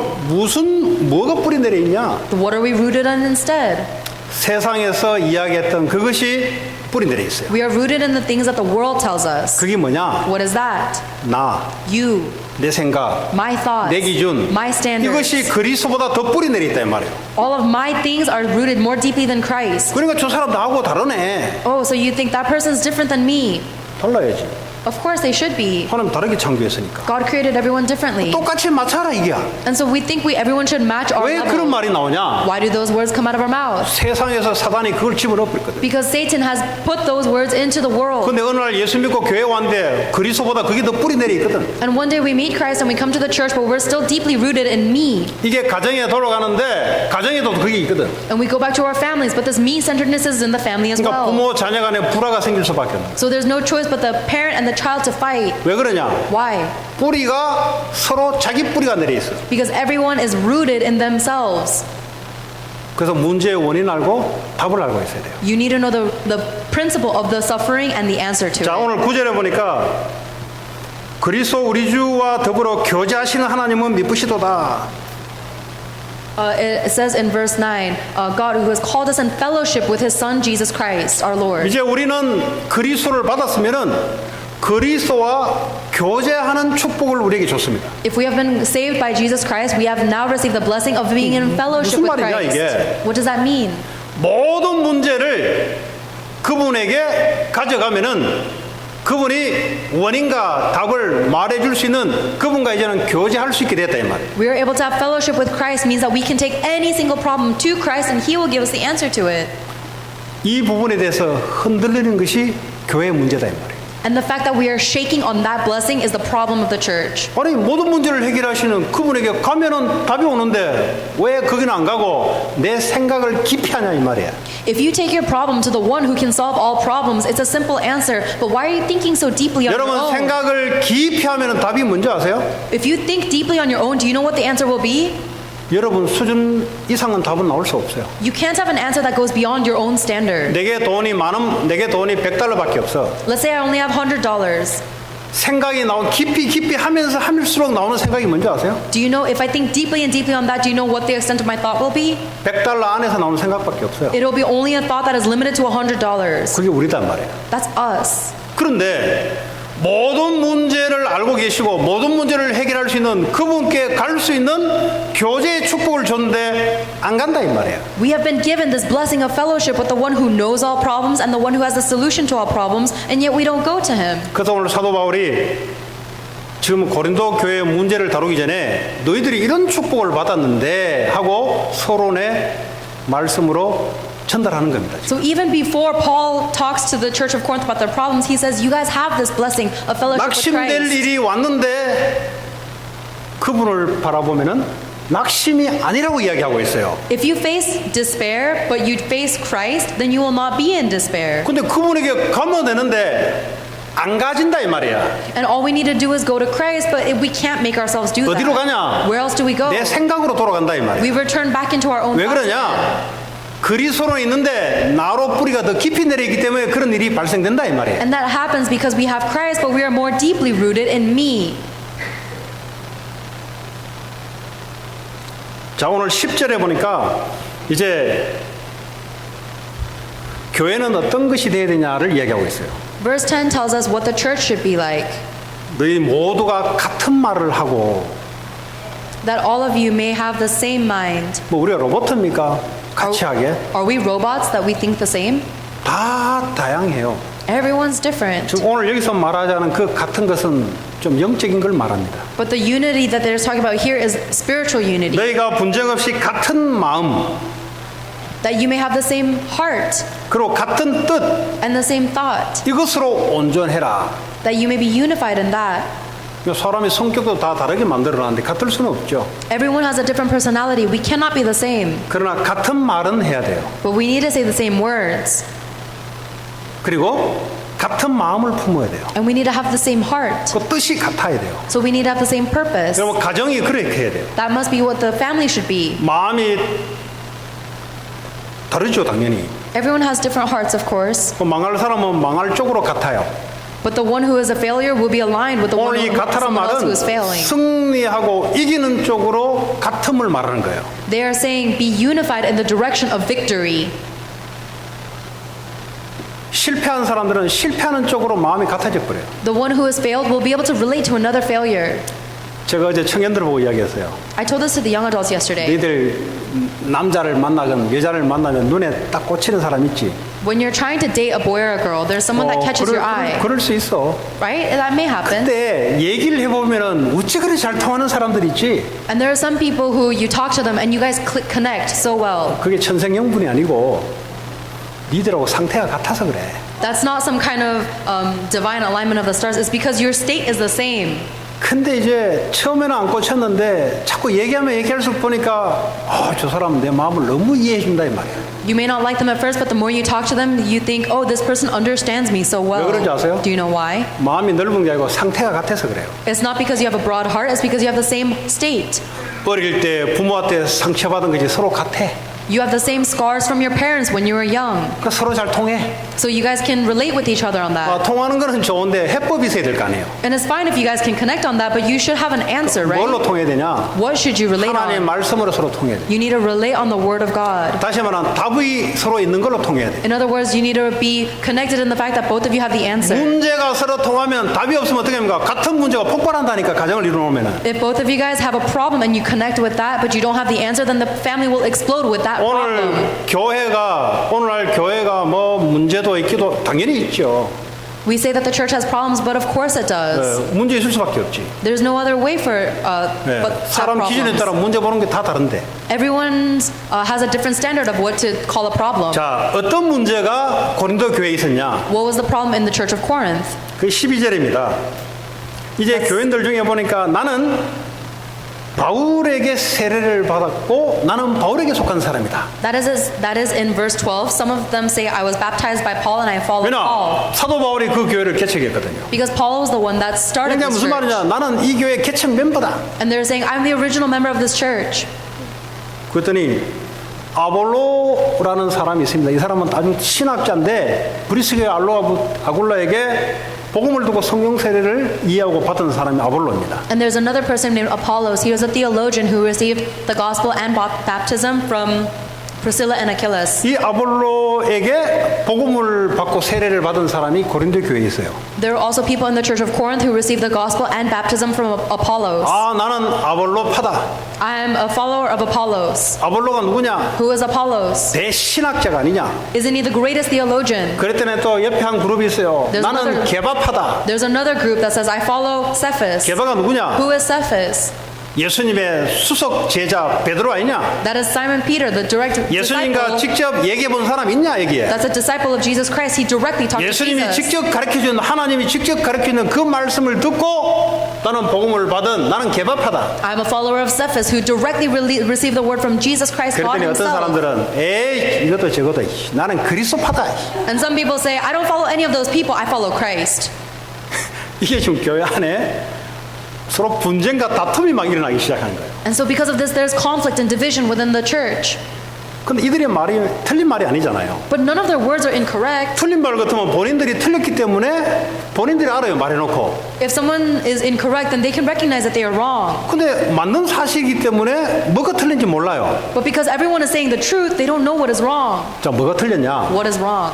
뭐가 뿌리 내려 있냐? What are we rooted in instead? 세상에서 이야기했던 그것이 뿌리 내려 있어요. We are rooted in the things that the world tells us. 그게 뭐냐? What is that? 나, You, 내 생각, my thoughts, 내 기준. my standards. 이것이 그리스도보다 더 뿌리 내려 있다 이 말이에요. All of my things are rooted more deeply than Christ. 그러니까 저 사람 나하고 다르네. Oh, so you think that person's different than me? 달라야지. Of course they should be. 하나님 다르게 창조했으니까. God created everyone differently. 똑같이 맞춰라 이게야. And so we think everyone should match our 왜 그런 level. 말이 나오냐? Why do those words come out of our mouth? 세상에서 사단이 그걸 집어넣었거든. Because Satan has put those words into the world. 근데 어느 날 예수 믿고 교회 왔는데 그리스도보다 그게 더 뿌리 내려 있거든. And one day we meet Christ and we come to the church, but we're still deeply rooted in me. 이게 가정에 돌아가는데 가정에도 그게 있거든. And we go back to our families, but this me-centeredness is in the family as 그러니까 well. 부모 자녀 간에 불화가 생길 수밖에 없는 거야. So there's no choice but the parent and the child to fight. 왜 그러냐? Why? 뿌리가 서로 자기 뿌리가 내려 있어. Because everyone is rooted in themselves. 그래서 문제의 원인 알고 답을 알고 있어야 돼요. You need to know the principle of the suffering and the answer to 자, it. 오늘 9절에 보니까 그리스도 우리 주와 더불어 교제하시는 하나님은 미쁘시도다. It says in verse 9, God who has called us in fellowship with his son Jesus Christ, our Lord. 이제 우리는 그리스도를 받았으면은 그리스도와 교제하는 축복을 우리에게 줬습니다. If we have been saved by Jesus Christ, we have now received the blessing of being in fellowship 무슨 with 말이냐, Christ. 이게? What does that mean? 모든 문제를 그분에게 가져가면은 그분이 원인과 답을 말해줄 수 있는 그분과 이제는 교제할 수 있게 됐다 이 말이에요. We are able to have fellowship with Christ means that we can take any single problem to Christ and he will give us the answer to it. 이 부분에 대해서 흔들리는 것이 교회의 문제다 이 말이에요. And the fact that we are shaking on that blessing is the problem of the church. 아니 모든 문제를 해결하시는 그분에게 가면은 답이 오는데 왜 거기는 안 가고 내 생각을 깊이 하냐 이 말이야. If you take your problem to the one who can solve all problems, it's a simple answer. But why are you thinking so deeply on your 여러분 own? 생각을 깊이 하면은 답이 뭔지 아세요? If you think deeply on your own, do you know what the answer will be? 여러분 수준 이상은 답은 나올 수 없어요. You can't have an answer that goes beyond your own standard. 내게 돈이 내게 돈이 $100밖에 없어. Let's say I only have $100. 생각이 깊이 하면서 할수록 나오는 생각이 뭔지 아세요? Do you know, if I think deeply and deeply on that, do you know what the extent of my thought will be? $100 안에서 나오는 생각밖에 없어요. It'll be only a thought that is limited to $100. 그게 우리단 말이에요. That's us. 그런데 모든 문제를 알고 계시고 모든 문제를 해결할 수 있는 그분께 갈 수 있는 교제의 축복을 줬는데 안 간다 이 말이에요. We have been given this blessing of fellowship with the one who knows all problems and the one who has the solution to all problems, and yet we don't go to him. 그래서 오늘 사도 바울이 지금 고린도 교회의 문제를 다루기 전에 너희들이 이런 축복을 받았는데 하고 서론의 말씀으로 전달하는 겁니다. So even before Paul talks to the church of Corinth about their problems, he says, you guys have this blessing of fellowship with 낙심될 Christ. 일이 왔는데 그분을 바라보면은 낙심이 아니라고 이야기하고 있어요. If you face despair, but you face Christ, then you will not be in despair. 근데 그분에게 가면 되는데 안 가진다 이 말이야. And all we need to do is go to Christ, but we can't make ourselves do 어디로 that. 가냐? Where else do we go? 내 생각으로 돌아간다 이 말이야. We return back into our own 왜 thoughts. 그러냐? 그리스도는 있는데 나로 뿌리가 더 깊이 내려있기 때문에 그런 일이 발생된다 이 말이에요. And that happens because we have Christ, but we are more deeply rooted in me. 자, 오늘 10절에 보니까 이제 교회는 어떤 것이 되어야 되냐를 이야기하고 있어요. Verse 10 tells us what the church should be like. 너희 모두가 같은 말을 하고 That all of you may have the same mind. 뭐 우리가 로봇입니까? 같이 하게? Are we robots that we think the same? 다 다양해요. Everyone's different. 지금 오늘 여기서 말하자는 그 같은 것은 좀 영적인 걸 말합니다. But the unity that they're talking about here is spiritual unity. 너희가 분쟁 없이 같은 마음 That you may have the same heart 그리고 같은 뜻 and the same thought. 이것으로 온전해라. That you may be unified in that. 사람의 성격도 다 다르게 만들어놨는데 같을 수는 없죠. Everyone has a different personality. We cannot be the same. 그러나 같은 말은 해야 돼요. But we need to say the same words. 그리고 같은 마음을 품어야 돼요. And we need to have the same heart. 그 뜻이 같아야 돼요. So we need to have the same purpose. 그러면 가정이 그렇게 해야 돼요. That must be what the family should be. 마음이 다르죠, 당연히. Everyone has different hearts, of course. 망할 사람은 망할 쪽으로 같아요. But the one who is a failure will be aligned with the one 오늘 이 같다란 someone else who 말은 is failing. 승리하고 이기는 쪽으로 같음을 말하는 거예요. They are saying be unified in the direction of victory. 실패한 사람들은 실패하는 쪽으로 마음이 같아져 버려요. The one who has failed will be able to relate to another failure. 제가 어제 청년들 보고 이야기했어요. I told this to the young adults yesterday. 너희들 남자를 만나건 여자를 만나면 눈에 딱 꽂히는 사람 있지? When you're trying to date a boy or a girl, there's someone that catches your eye, 그럴 수 있어. right? That may happen. 근데 얘기를 해보면은 어찌 그리 잘 통하는 사람들 있지? And there are some people who you talk to them and you guys connect so well. 그게 천생연분이 아니고 니들하고 상태가 같아서 그래. That's not some kind of divine alignment of the stars. It's because your state is the same. 근데 이제 처음에는 안 꽂혔는데 자꾸 얘기할수록 보니까 저 사람은 내 마음을 너무 이해해 준다 이 말이야. You may not like them at first, but the more you talk to them, you think, oh, this person understands me so well. 왜 그런지 아세요? Do you know why? 마음이 넓은 게 아니고 상태가 같아서 그래요. It's not because you have a broad heart, it's because you have the same state. 어릴 때 부모한테 상처받은 것이 서로 같아. You have the same scars from your parents when you were young. 그러니까 서로 잘 통해. So you guys can relate with each other on that. 통하는 거는 좋은데 해법이 있어야 될 거 아니에요. And it's fine if you guys can connect on that, but you should have an answer, right? 뭘로 통해야 되냐? What should you relate 하나님의 on? 말씀으로 서로 통해야 돼. You need to relate on the Word of God. 다시 말하면 답이 서로 있는 걸로 통해야 돼. In other words, you need to be connected in the fact that both of you have the answer. 문제가 서로 통하면 답이 없으면 어떻게 합니까? 같은 문제가 폭발한다니까 가정을 이루어놓으면. If both of you guys have a problem and you connect with that, but you don't have the answer, then the family will explode with that problem. 오늘날 교회가 뭐 문제도 있기도 당연히 있죠. We say that the church has problems, but of course it does. 문제 있을 수밖에 없지. There's no other way for but to have 사람 기준에 따라 problems. 문제 보는 게 다 다른데. Everyone has a different standard of what to call a problem. 자, 어떤 문제가 고린도 교회에 있었냐? What was the problem in the church of Corinth? 그 12절입니다. 이제 교인들 중에 보니까 나는 바울에게 세례를 받았고 나는 바울에게 속한 사람이다. That is in verse 12. Some of them say, I was baptized by Paul and I followed Paul. 왜냐? 사도 바울이 그 교회를 개척했거든요. Because Paul was the one that started 그러니까 this 무슨 church. 말이냐? 나는 이 교회 개척 멤버다. And they're saying, I'm the original member of this church. 그랬더니 아볼로라는 사람이 있습니다. 이 사람은 아주 신학자인데 브리스교의 아굴라에게 복음을 두고 성령 세례를 이해하고 받은 사람이 아볼로입니다. And there's another person named Apollos. He was a theologian who received the gospel and baptism from Priscilla and Achilles. 이 아볼로에게 복음을 받고 세례를 받은 사람이 고린도 교회에 있어요. There are also people in the church of Corinth who received the gospel and baptism from Apollos. 나는 아볼로파다. I'm a follower of Apollos. 아볼로가 누구냐? Who is Apollos? 대신학자가 아니냐? Isn't he the greatest theologian? 그랬더니 또 옆에 한 그룹이 있어요. There's 나는 another- 게바파다. There's another group that says, I follow Cephas. 게바가 누구냐? Who is Cephas? 예수님의 수석 제자 베드로 아니냐? That is Simon Peter, the direct 예수님과 disciple. 직접 얘기해 본 사람 있냐 여기에? That's a disciple of Jesus Christ. He directly talked to 예수님이 Jesus. 직접 가르쳐준 하나님이 직접 가르치는 그 말씀을 듣고 나는 복음을 받은 나는 게바파다. I'm a follower of Cephas who directly received the word from Jesus Christ God 그랬더니 어떤 himself. 사람들은 에이 이것도 저것도 나는 그리스도파다. And some people say, I don't follow any of those people. I follow Christ. 이게 지금 교회 안에 서로 분쟁과 다툼이 막 일어나기 시작하는 거예요. And so because of this, there's conflict and division within the church. 근데 이들의 말이 틀린 말이 아니잖아요. But none of their words are incorrect. 틀린 말 같으면 본인들이 틀렸기 때문에 본인들이 알아요 말해놓고. If someone is incorrect, then they can recognize that they are wrong. 근데 맞는 사실이기 때문에 뭐가 틀린지 몰라요. But because everyone is saying the truth, they don't know what is wrong. 자, 뭐가 틀렸냐? What is wrong?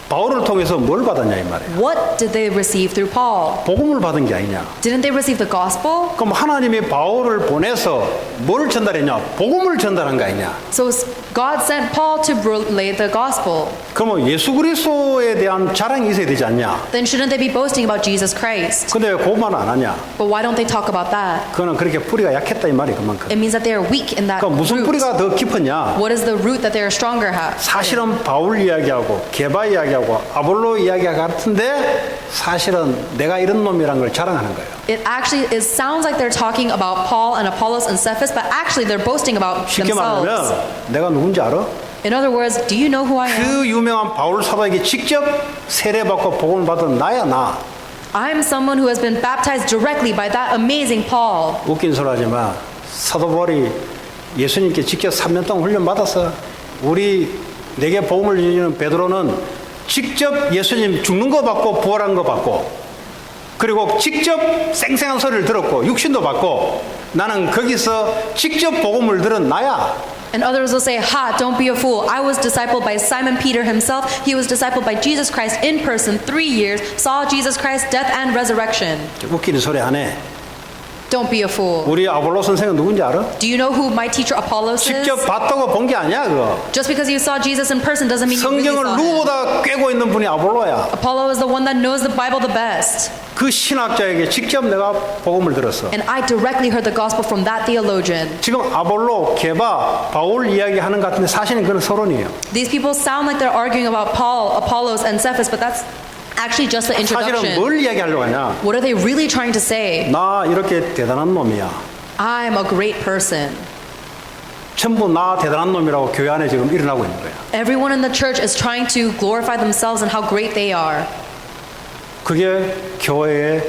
바울을 통해서 뭘 받았냐 이 말이에요. What did they receive through Paul? 복음을 받은 게 아니냐. Didn't they receive the gospel? 그럼 하나님이 바울을 보내서 뭘 전달했냐? 복음을 전달한 거 아니냐? So God sent Paul to relay the gospel. 그러면 예수 그리스도에 대한 자랑이 있어야 되지 않냐? Then shouldn't they be boasting about Jesus Christ? 근데 왜 그것만 안 하냐? But why don't they talk about that? 그거는 그렇게 뿌리가 약했다 이 말이 그만큼. It means that they are weak in that 그럼 무슨 root. 뿌리가 더 깊었냐? What is the root that they are stronger at? 사실은 바울 이야기하고 게바 이야기하고 아볼로 이야기가 같은데 사실은 내가 이런 놈이란 걸 자랑하는 거예요. It sounds like they're talking about Paul and Apollos and Cephas, but actually they're boasting about 쉽게 themselves. 말하면 내가 누군지 알아? In other words, do you know who I am? 그 유명한 바울 사도에게 직접 세례받고 복음을 받은 나야 나. I'm someone who has been baptized directly by that amazing Paul. 웃긴 소리 하지만 사도 바울이 예수님께 직접 3년 동안 훈련 받았어. 내게 복음을 주는 베드로는 직접 예수님 죽는 거 받고 부활한 거 받고 그리고 직접 생생한 소리를 들었고 육신도 받고 나는 거기서 직접 복음을 들은 나야. And others will say, ha, don't be a fool. I was discipled by Simon Peter himself. He was discipled by Jesus Christ in person 3 years, saw Jesus Christ's death and resurrection. 웃기는 소리 안 해. Don't be a fool. 우리 아볼로 선생은 누군지 알아? Do you know who my teacher Apollos is? 직접 봤다고 본 게 아니야 그거. Just because you saw Jesus in person doesn't mean you really 성경을 saw him. 누구보다 꿰고 있는 분이 아볼로야. Apollo is the one that knows the Bible the best. 그 신학자에게 직접 내가 복음을 들었어. And I directly heard the gospel from that theologian. 지금 아볼로, 게바, 바울 이야기하는 것 같은데 사실은 그건 서론이에요. These people sound like they're arguing about Paul, Apollos, and Cephas, but that's actually just the 사실은 introduction. 뭘 이야기하려고 하냐? What are they really trying to say? 나 이렇게 대단한 놈이야. I'm a great person. 전부 나 대단한 놈이라고 교회 안에 지금 일어나고 있는 거야. Everyone in the church is trying to glorify themselves and how great they are. 그게 교회의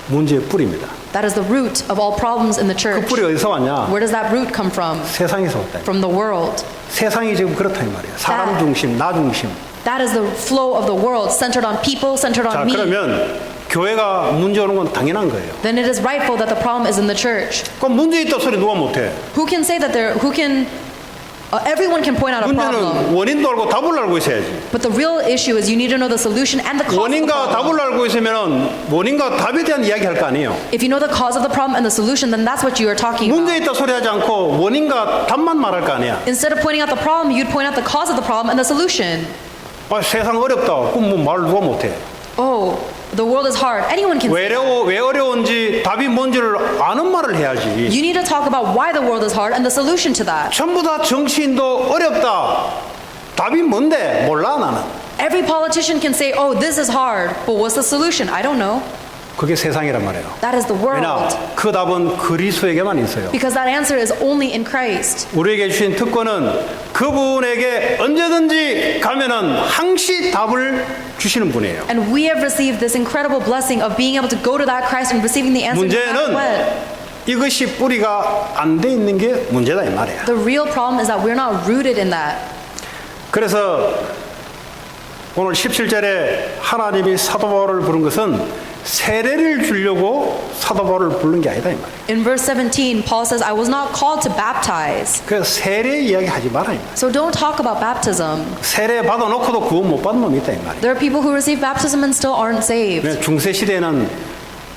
문제의 뿌리입니다. That is the root of all problems in the 그 church. 뿌리 어디서 왔냐? Where does that root come from? 세상에서 왔다. From the world. 세상이 지금 그렇다 이 말이에요. 사람 중심, 나 중심. That is the flow of the world, centered on people, centered 자, on me. 그러면 교회가 문제 오는 건 당연한 거예요. Then it is rightful that the problem is in the church. 그럼 문제 있다 소리 누가 못해? Who can say that everyone can point out a problem. 문제는 원인도 알고 답을 알고 있어야지. But the real issue is you need to know the solution and the cause of the 원인과 problem. 답을 알고 있으면 원인과 답에 대한 이야기 할 거 아니에요. If you know the cause of the problem and the solution, then that's what you are talking 문제 about. 있다 소리 하지 않고 원인과 답만 말할 거 아니야. Instead of pointing out the problem, you'd point out the cause of the problem and the solution. 아, 세상 어렵다. 그럼 뭐 말 누가 못해? Oh, the world is hard. Anyone can say that. 왜 어려운지 답이 뭔지를 아는 말을 해야지. You need to talk about why the world is hard and the solution to that. 전부 다 정치인도 어렵다. 답이 뭔데? 몰라 나는. Every politician can say, oh, this is hard, but what's the solution? I don't know. 그게 세상이란 말이에요. That is the 왜냐? world. 그 답은 그리스도에게만 있어요. Because that answer is only in Christ. 우리에게 주신 특권은 그분에게 언제든지 가면은 항시 답을 주시는 분이에요. And we have received this incredible blessing of being able to go to that Christ and receiving the answer no matter 문제는 what. 이것이 뿌리가 안 돼 있는 게 문제다 이 말이야. The real problem is that we're not rooted in that. 그래서 오늘 17절에 하나님이 사도 바울을 부른 것은 세례를 주려고 사도 바울을 부른 게 아니다 이 말이야. In verse 17, Paul says, I was not called to baptize. 그래서 세례 이야기 하지 마라 이 말이야. So don't talk about baptism. 세례 받아놓고도 구원 못 받는 놈이 있다 이 말이야. There are people who receive baptism and still aren't saved. 중세 시대에는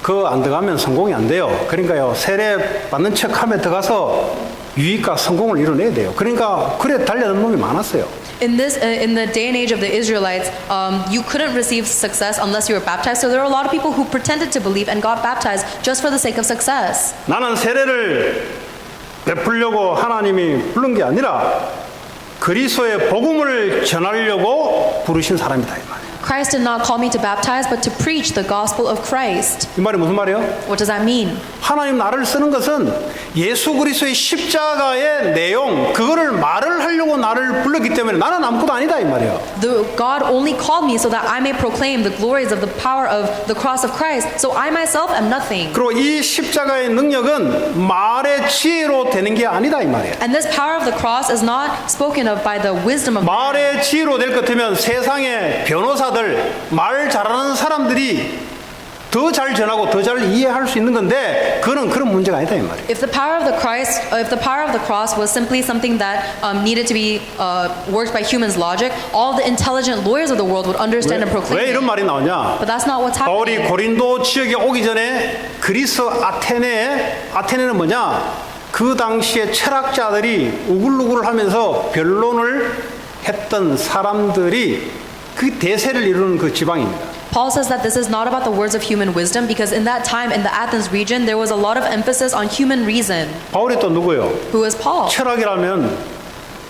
그거 안 들어가면 성공이 안 돼요. 그러니까요 세례 받는 척하면 들어가서 유익과 성공을 이뤄내야 돼요. 그러니까 그래 달려는 놈이 많았어요. In the day and age of the Israelites, you couldn't receive success unless you were baptized. So there are a lot of people who pretended to believe and got baptized just for the sake of success. 나는 세례를 베풀려고 하나님이 부른 게 아니라 그리스도의 복음을 전하려고 부르신 사람이다 이 말이에요. Christ did not call me to baptize, but to preach the gospel of Christ. 이 말이 무슨 말이에요? What does that mean? 하나님 나를 쓰는 것은 예수 그리스도의 십자가의 내용 그거를 말을 하려고 나를 불렀기 때문에 나는 아무것도 아니다 이 말이에요. God only called me so that I may proclaim the glories of the power of the cross of Christ. So I myself am nothing. 그리고 이 십자가의 능력은 말의 지혜로 되는 게 아니다 이 말이에요. And this power of the cross is not spoken of by the wisdom of man. 말의 지혜로 될 것 같으면 세상의 변호사들 말 잘하는 사람들이 더 잘 전하고 더 잘 이해할 수 있는 건데 그거는 그런 문제가 아니다 이 말이에요. If the power of the cross was simply something that needed to be worked by humans' logic, all the intelligent lawyers of the world would understand and proclaim 왜 이런 it. 말이 나오냐? But that's not what's 바울이 happening. 고린도 지역에 오기 전에 그리스 아테네는 뭐냐? 그 당시에 철학자들이 우글우글하면서 변론을 했던 사람들이 그 대세를 이루는 그 지방입니다. Paul says that this is not about the words of human wisdom because in that time in the Athens region there was a lot of emphasis on human reason. 바울이 또 누구예요? Who is Paul? 철학이라면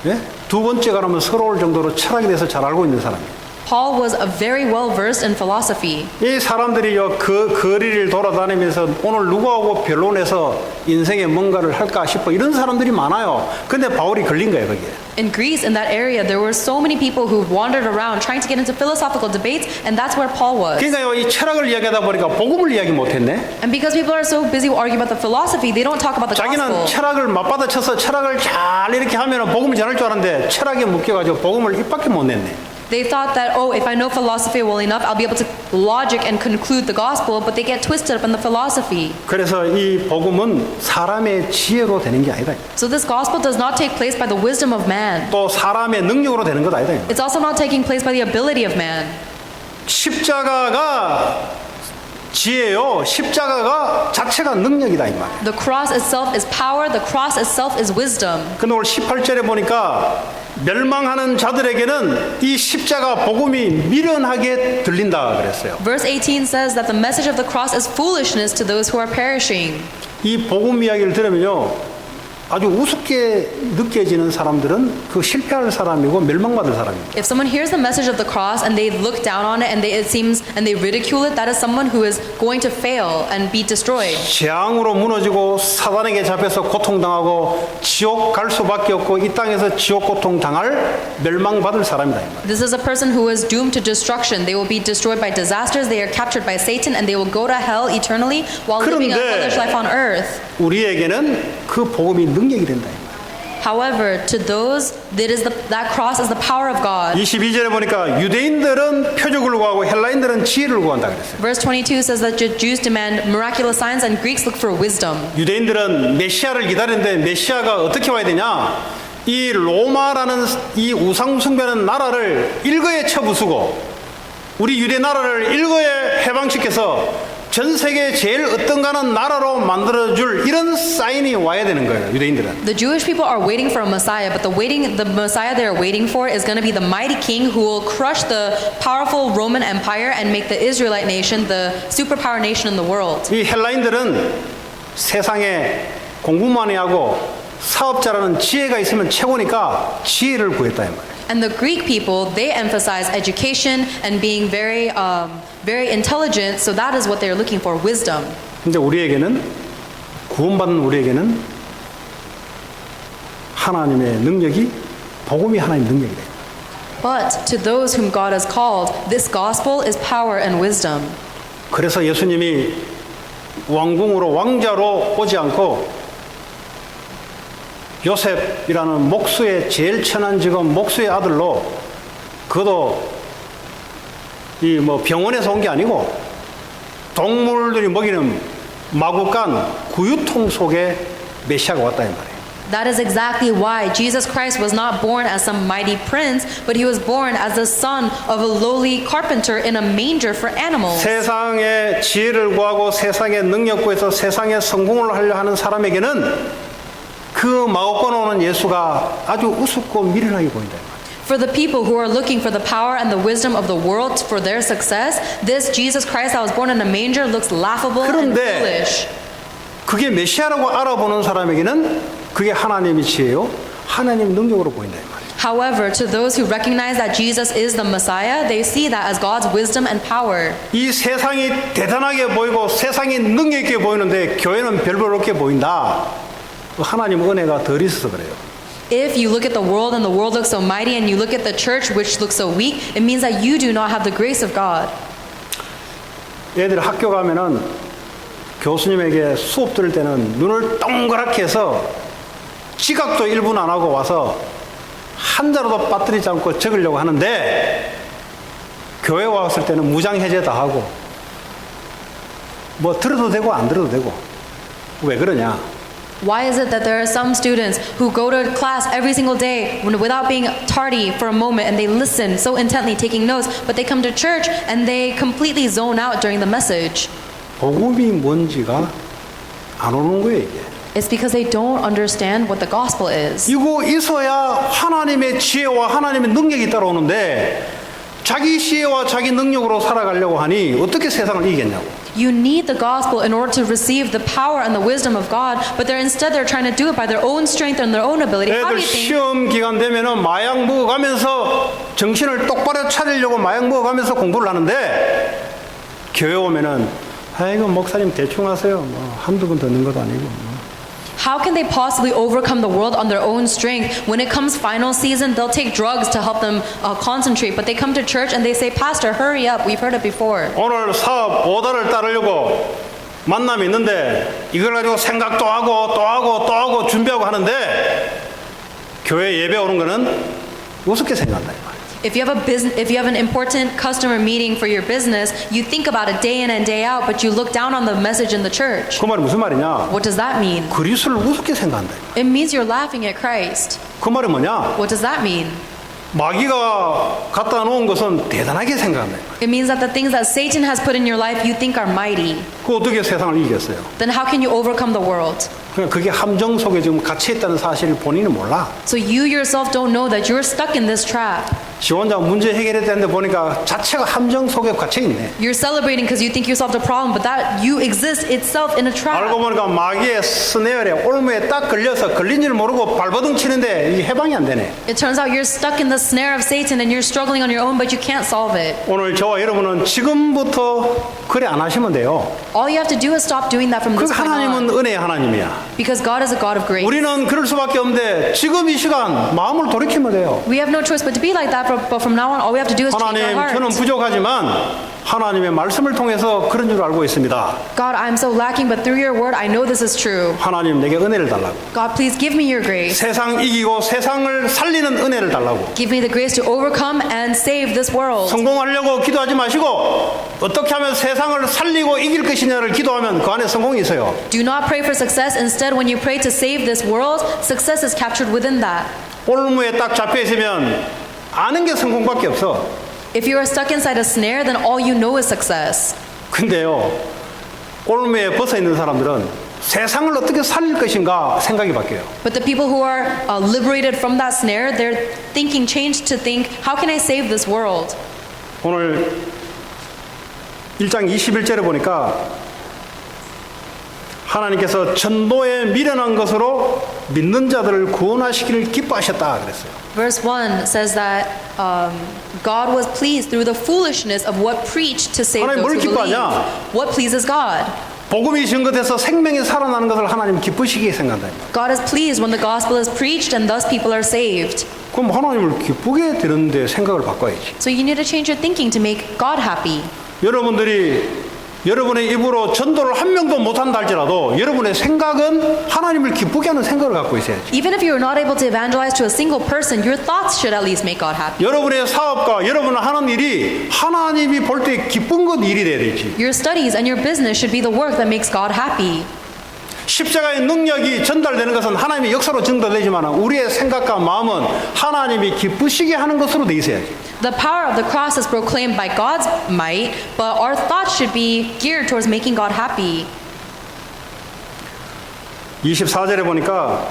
예? 두 번째가 라면 서러울 정도로 철학에 대해서 잘 알고 있는 사람이에요. Paul was very well versed in philosophy. 이 사람들이요 그 거리를 돌아다니면서 오늘 누구하고 변론해서 인생에 뭔가를 할까 싶어 이런 사람들이 많아요. 근데 바울이 걸린 거예요 거기에. In Greece, in that area, there were so many people who wandered around trying to get into philosophical debates, and that's where Paul was. 그러니까요 이 철학을 이야기하다 보니까 복음을 이야기 못했네. And because people are so busy arguing about the philosophy, they don't talk about the 자기는 gospel. 철학을 맞받아쳐서 철학을 잘 이렇게 하면 복음을 전할 줄 알았는데 철학에 묶여가지고 복음을 입밖에 못 냈네. They thought that, oh, if I know philosophy well enough, I'll be able to logic and conclude the gospel, but they get twisted up in the philosophy. 그래서 이 복음은 사람의 지혜로 되는 게 아니다. So this gospel does not take place by the wisdom of man. 또 사람의 능력으로 되는 것 아니다. It's also not taking place by the ability of man. 십자가가 지혜요. 십자가가 자체가 능력이다 이 말이에요. The cross itself is power. The cross itself is wisdom. 근데 오늘 18절에 보니까 멸망하는 자들에게는 이 십자가 복음이 미련하게 들린다 그랬어요. Verse 18 says that the message of the cross is foolishness to those who are perishing. 이 복음 이야기를 들으면요. 아주 우습게 느껴지는 사람들은 그 실패할 사람이고 멸망받을 사람입니다. If someone hears the message of the cross and they look down on it and they ridicule it, that is someone who is going to fail and be destroyed. 재앙으로 무너지고 사단에게 잡혀서 고통당하고 지옥 갈 수밖에 없고 이 땅에서 지옥 고통 당할 멸망받을 사람이다. 이 말이에요. This is a person who is doomed to destruction. They will be destroyed by disasters. They are captured by Satan and they will go to hell eternally while living a 그런데 hellish life on earth. 우리에게는 그 복음이 능력이 된다. 이 말이에요. However, to those, that cross is the power of God. 22절에 보니까 유대인들은 표적을 구하고 헬라인들은 지혜를 구한다 그랬어요. Verse 22 says that the Jews demand miraculous signs and Greeks look for wisdom. 유대인들은 메시아를 기다리는데 메시아가 어떻게 와야 되냐? 이 로마라는 이 우상 숭배하는 나라를 일거에 쳐부수고 우리 유대 나라를 일거에 해방시켜서 전 세계 제일 어떤가는 나라로 만들어줄 이런 사인이 와야 되는 거예요. 유대인들은. The Jewish people are waiting for a Messiah, but the Messiah they are waiting for is going to be the mighty king who will crush the powerful Roman Empire and make the Israelite nation the superpower nation in the world. 이 헬라인들은 세상에 공부 많이 하고 사업자라는 지혜가 있으면 최고니까 지혜를 구했다 이 말이에요. And the Greek people, they emphasize education and being very intelligent, so that is what they're looking for, wisdom. 근데 우리에게는 구원받은 우리에게는 하나님의 능력이 복음이 하나님의 능력이다. But to those whom God has called, this gospel is power and wisdom. 그래서 예수님이 왕궁으로 왕자로 오지 않고 요셉이라는 목수의 제일 천한 직업 목수의 아들로 그도 이 뭐 병원에서 온 게 아니고 동물들이 먹이는 마구간 구유통 속에 메시아가 왔다 이 말이에요. That is exactly why Jesus Christ was not born as some mighty prince, but he was born as the son of a lowly carpenter in a manger for animals. 세상의 지혜를 구하고 세상의 능력 구해서 세상의 성공을 하려 하는 사람에게는 그 마구간 오는 예수가 아주 우습고 미련하게 보인다. For the people who are looking for the power and the wisdom of the world for their success, this Jesus Christ that was born in a manger looks laughable and 그런데 foolish. 그게 메시아라고 알아보는 사람에게는 그게 하나님의 지혜요, 하나님 능력으로 보인다 이 말이에요. However, to those who recognize that Jesus is the Messiah, they see that as God's wisdom and power. 이 세상이 대단하게 보이고 세상이 능력 있게 보이는데 교회는 별별 없게 보인다. 하나님 은혜가 덜 있어서 그래요. If you look at the world and the world looks so mighty and you look at the church which looks so weak, it means that you do not have the grace of God. 애들 학교 가면은 교수님에게 수업 들을 때는 눈을 동그랗게 해서 지각도 1분 안 하고 와서 한 자로도 빠뜨리지 않고 적으려고 하는데 교회 왔을 때는 무장해제 다 하고 뭐 들어도 되고 안 들어도 되고. 왜 그러냐? Why is it that there are some students who go to class every single day without being tardy for a moment and they listen so intently taking notes, but they come to church and they completely zone out during the message? 복음이 뭔지가 안 오는 거예요, 이게. It's because they don't understand what the gospel is. 이거 있어야 하나님의 지혜와 하나님의 능력이 따라오는데 자기 지혜와 자기 능력으로 살아가려고 하니 어떻게 세상을 이기겠냐고. You need the gospel in order to receive the power and the wisdom of God, but they're trying to do it by their own strength and their own ability. How do 애들 you think? 시험 기간 되면은 마약 먹어가면서 정신을 똑바로 차리려고 마약 먹어가면서 공부를 하는데 교회 오면은 아이고 목사님 대충 하세요. 뭐 한두 번 듣는 것도 아니고. How can they possibly overcome the world on their own strength? When it comes final season, they'll take drugs to help them concentrate, but they come to church and they say, Pastor, hurry up. We've heard it before. 오늘 사업 오다를 따르려고 만남이 있는데 이걸 가지고 생각도 하고 또 하고 또 하고 준비하고 하는데 교회 예배 오는 거는 우습게 생각한다. If you have an important customer meeting for your business, you think about it day in and day out, but you look down on the message in the church. 그 말이 무슨 말이냐? What does that mean? 그리스도를 우습게 생각한다. It means you're laughing at Christ. 그 말이 뭐냐? What does that mean? 마귀가 갖다 놓은 것은 대단하게 생각한다. It means that the things that Satan has put in your life you think are mighty. 그 어떻게 세상을 이기겠어요? Then how can you overcome the world? 그냥 그게 함정 속에 지금 갇혀 있다는 사실을 본인은 몰라. So you yourself don't know that you're stuck in this trap. 지 혼자 문제 해결했다는데 보니까 자체가 함정 속에 갇혀 있네. You're celebrating because you think you solved a problem, but that you exist itself in a 알고 trap. 보니까 마귀의 스네어에 올무에 딱 걸려서 걸린 줄 모르고 발버둥 치는데 이게 해방이 안 되네. It turns out you're stuck in the snare of Satan and you're struggling on your own, but you can't solve it. 오늘 저와 여러분은 지금부터 그래 안 하시면 돼요. All you have to do is stop doing that from 그 this point 하나님은 on. 은혜의 하나님이야. Because God is a God of grace. 우리는 그럴 수밖에 없는데 지금 이 시간 마음을 돌이키면 돼요. We have no choice but to be like that, but from now on, all we have to do is change our 하나님, 저는 heart. 부족하지만 하나님의 말씀을 통해서 그런 줄 알고 있습니다. God, I'm so lacking, but through your word, I know this is true. 하나님 내게 은혜를 달라고. God, please give me your grace. 세상 이기고 세상을 살리는 은혜를 달라고. Give me the grace to overcome and save this world. 성공하려고 기도하지 마시고 어떻게 하면 세상을 살리고 이길 것이냐를 기도하면 그 안에 성공이 있어요. Do not pray for success. Instead, when you pray to save this world, success is captured within that. 올무에 딱 잡혀 있으면 아는 게 성공밖에 없어. If you are stuck inside a snare, then all you know is success. 근데요, 올무에 벗어 있는 사람들은 세상을 어떻게 살릴 것인가 생각이 바뀌어요. But the people who are liberated from that snare, their thinking changed to think, how can I save this world? 오늘 1장 21절에 보니까 하나님께서 전도에 미련한 것으로 믿는 자들을 구원하시기를 기뻐하셨다 그랬어요. Verse 1 says that God was pleased through the foolishness of what preached to save 하나님 those 뭘 who believe. 기뻐하냐? What pleases God? 복음이 증거돼서 생명이 살아나는 것을 하나님 기쁘시게 생각한다. God is pleased when the gospel is preached and thus people are saved. 그럼 하나님을 기쁘게 되는데 생각을 바꿔야지. So you need to change your thinking to make God happy. 여러분들이 여러분의 입으로 전도를 한 명도 못한다 할지라도 여러분의 생각은 하나님을 기쁘게 하는 생각을 갖고 있어야지. Even if you are not able to evangelize to a single person, your thoughts should at least make God happy. 여러분의 사업과 여러분을 하는 일이 하나님이 볼 때 기쁜 것 일이 돼야 되지. Your studies and your business should be the work that makes God happy. 십자가의 능력이 전달되는 것은 하나님의 역사로 전달되지만 우리의 생각과 마음은 하나님이 기쁘시게 하는 것으로 돼 있어야지. The power of the cross is proclaimed by God's might, but our thoughts should be geared towards making God happy. 24절에 보니까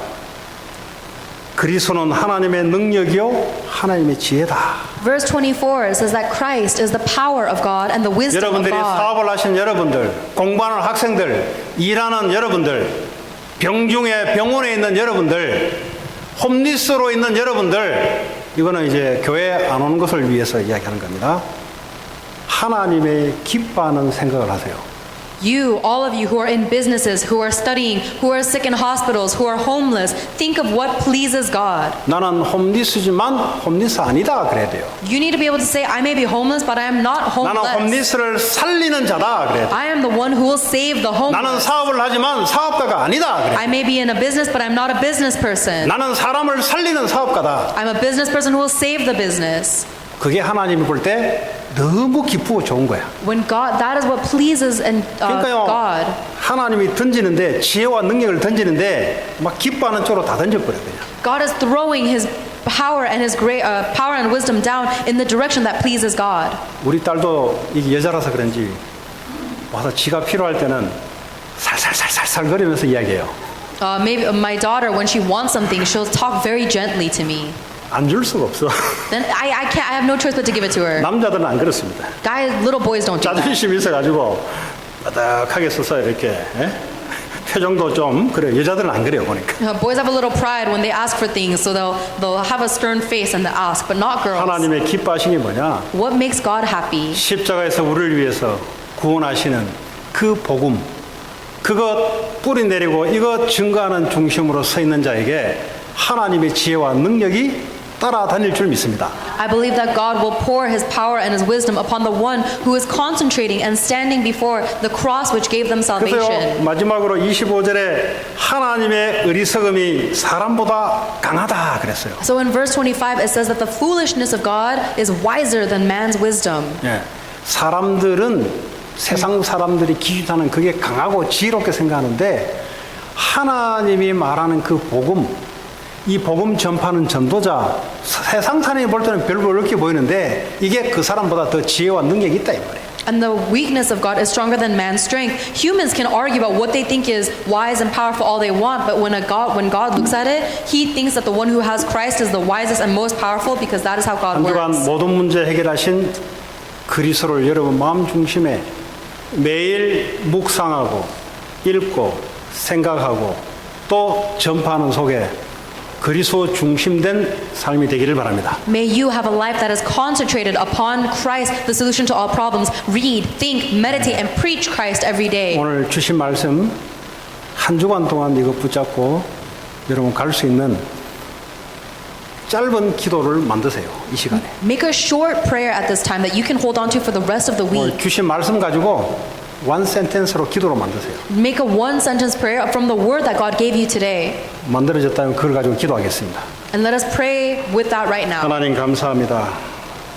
그리스도는 하나님의 능력이요 하나님의 지혜다. Verse 24 says that Christ is the power of God and the wisdom of 여러분들이 God. 사업을 하신 여러분들, 공부하는 학생들, 일하는 여러분들, 병중에 병원에 있는 여러분들, 홈리스로 있는 여러분들, 이거는 이제 교회 안 오는 것을 위해서 이야기하는 겁니다. 하나님의 기뻐하는 생각을 하세요. You, all of you who are in businesses, who are studying, who are sick in hospitals, who are homeless, think of what pleases God. 나는 홈리스지만 홈리스 아니다 그래야 돼요. You need to be able to say, I may be homeless, but I am not 나는 homeless. 홈리스를 살리는 자다 그래야 돼요. I am the one who will save the 나는 homeless. 사업을 하지만 사업가가 아니다 그래야 돼요. I may be in a business, but I'm not a business person. 나는 사람을 살리는 사업가다. I'm a business person who will save the business. 그게 하나님이 볼 때 너무 기쁘고 좋은 거야. When God, that is what pleases and 그러니까요, God. 하나님이 던지는데 지혜와 능력을 던지는데 막 기뻐하는 쪽으로 다 던져버려 그냥. God is throwing His power and His great power and wisdom down in the direction that pleases God. 우리 딸도 이게 여자라서 그런지 와서 지가 필요할 때는 살살살살살 거리면서 이야기해요. Maybe my daughter, when she wants something, she'll talk very gently to me. 안 줄 수가 없어. Then I can't. I have no choice but to give it to her. 남자들은 안 그렇습니다. Guys, little boys don't do that. 자존심이 있어가지고 바닥하게 서서 이렇게 표정도 좀 그래. 여자들은 안 그래요 보니까. Boys have a little pride when they ask for things, so they'll have a stern face and they ask, but not girls. 하나님의 기뻐하신 게 뭐냐? What makes God happy? 십자가에서 우리를 위해서 구원하시는 그 복음, 그것 뿌리 내리고 이것 증거하는 중심으로 서 있는 자에게 하나님의 지혜와 능력이 따라다닐 줄 믿습니다. I believe that God will pour His power and His wisdom upon the one who is concentrating and standing before the cross which gave them 그래서요, salvation. 마지막으로 25절에 하나님의 어리석음이 사람보다 강하다 그랬어요. So in verse 25 it says that the foolishness of God is wiser than man's wisdom. 예, 사람들은 세상 사람들이 기준하는 그게 강하고 지혜롭게 생각하는데 하나님이 말하는 그 복음, 이 복음 전파하는 전도자, 세상 사람이 볼 때는 별로 어렵게 보이는데 이게 그 사람보다 더 지혜와 능력이 있다 이 말이에요. And the weakness of God is stronger than man's strength. Humans can argue about what they think is wise and powerful all they want, but when God looks at it, he thinks that the one who has Christ is the wisest and most powerful because that is how God 한 주간 works. 모든 문제 해결하신 그리스도를 여러분 마음 중심에 매일 묵상하고 읽고 생각하고 또 전파하는 속에 그리스도 중심된 삶이 되기를 바랍니다. May you have a life that is concentrated upon Christ, the solution to all problems. Read, think, meditate, and preach Christ every day. 오늘 주신 말씀 한 주간 동안 이거 붙잡고 여러분 갈 수 있는 짧은 기도를 만드세요. 이 시간에. Make a short prayer at this time that you can hold on to for the rest of the 오늘 week. 주신 말씀 가지고 원 센텐스로 기도로 만드세요. Make a one sentence prayer from the word that God gave you today. 만들어졌다면 그걸 가지고 기도하겠습니다. And let us pray with that right now. 하나님 감사합니다.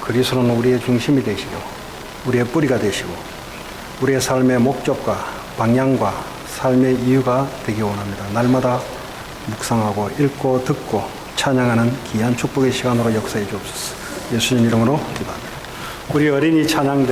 그리스도는 우리의 중심이 되시고 우리의 뿌리가 되시고 우리의 삶의 목적과 방향과 삶의 이유가 되기 원합니다. 날마다 묵상하고 읽고 듣고 찬양하는 귀한 축복의 시간으로 역사해 주옵소서. 예수님 이름으로 기도합니다. 우리 어린이 찬양대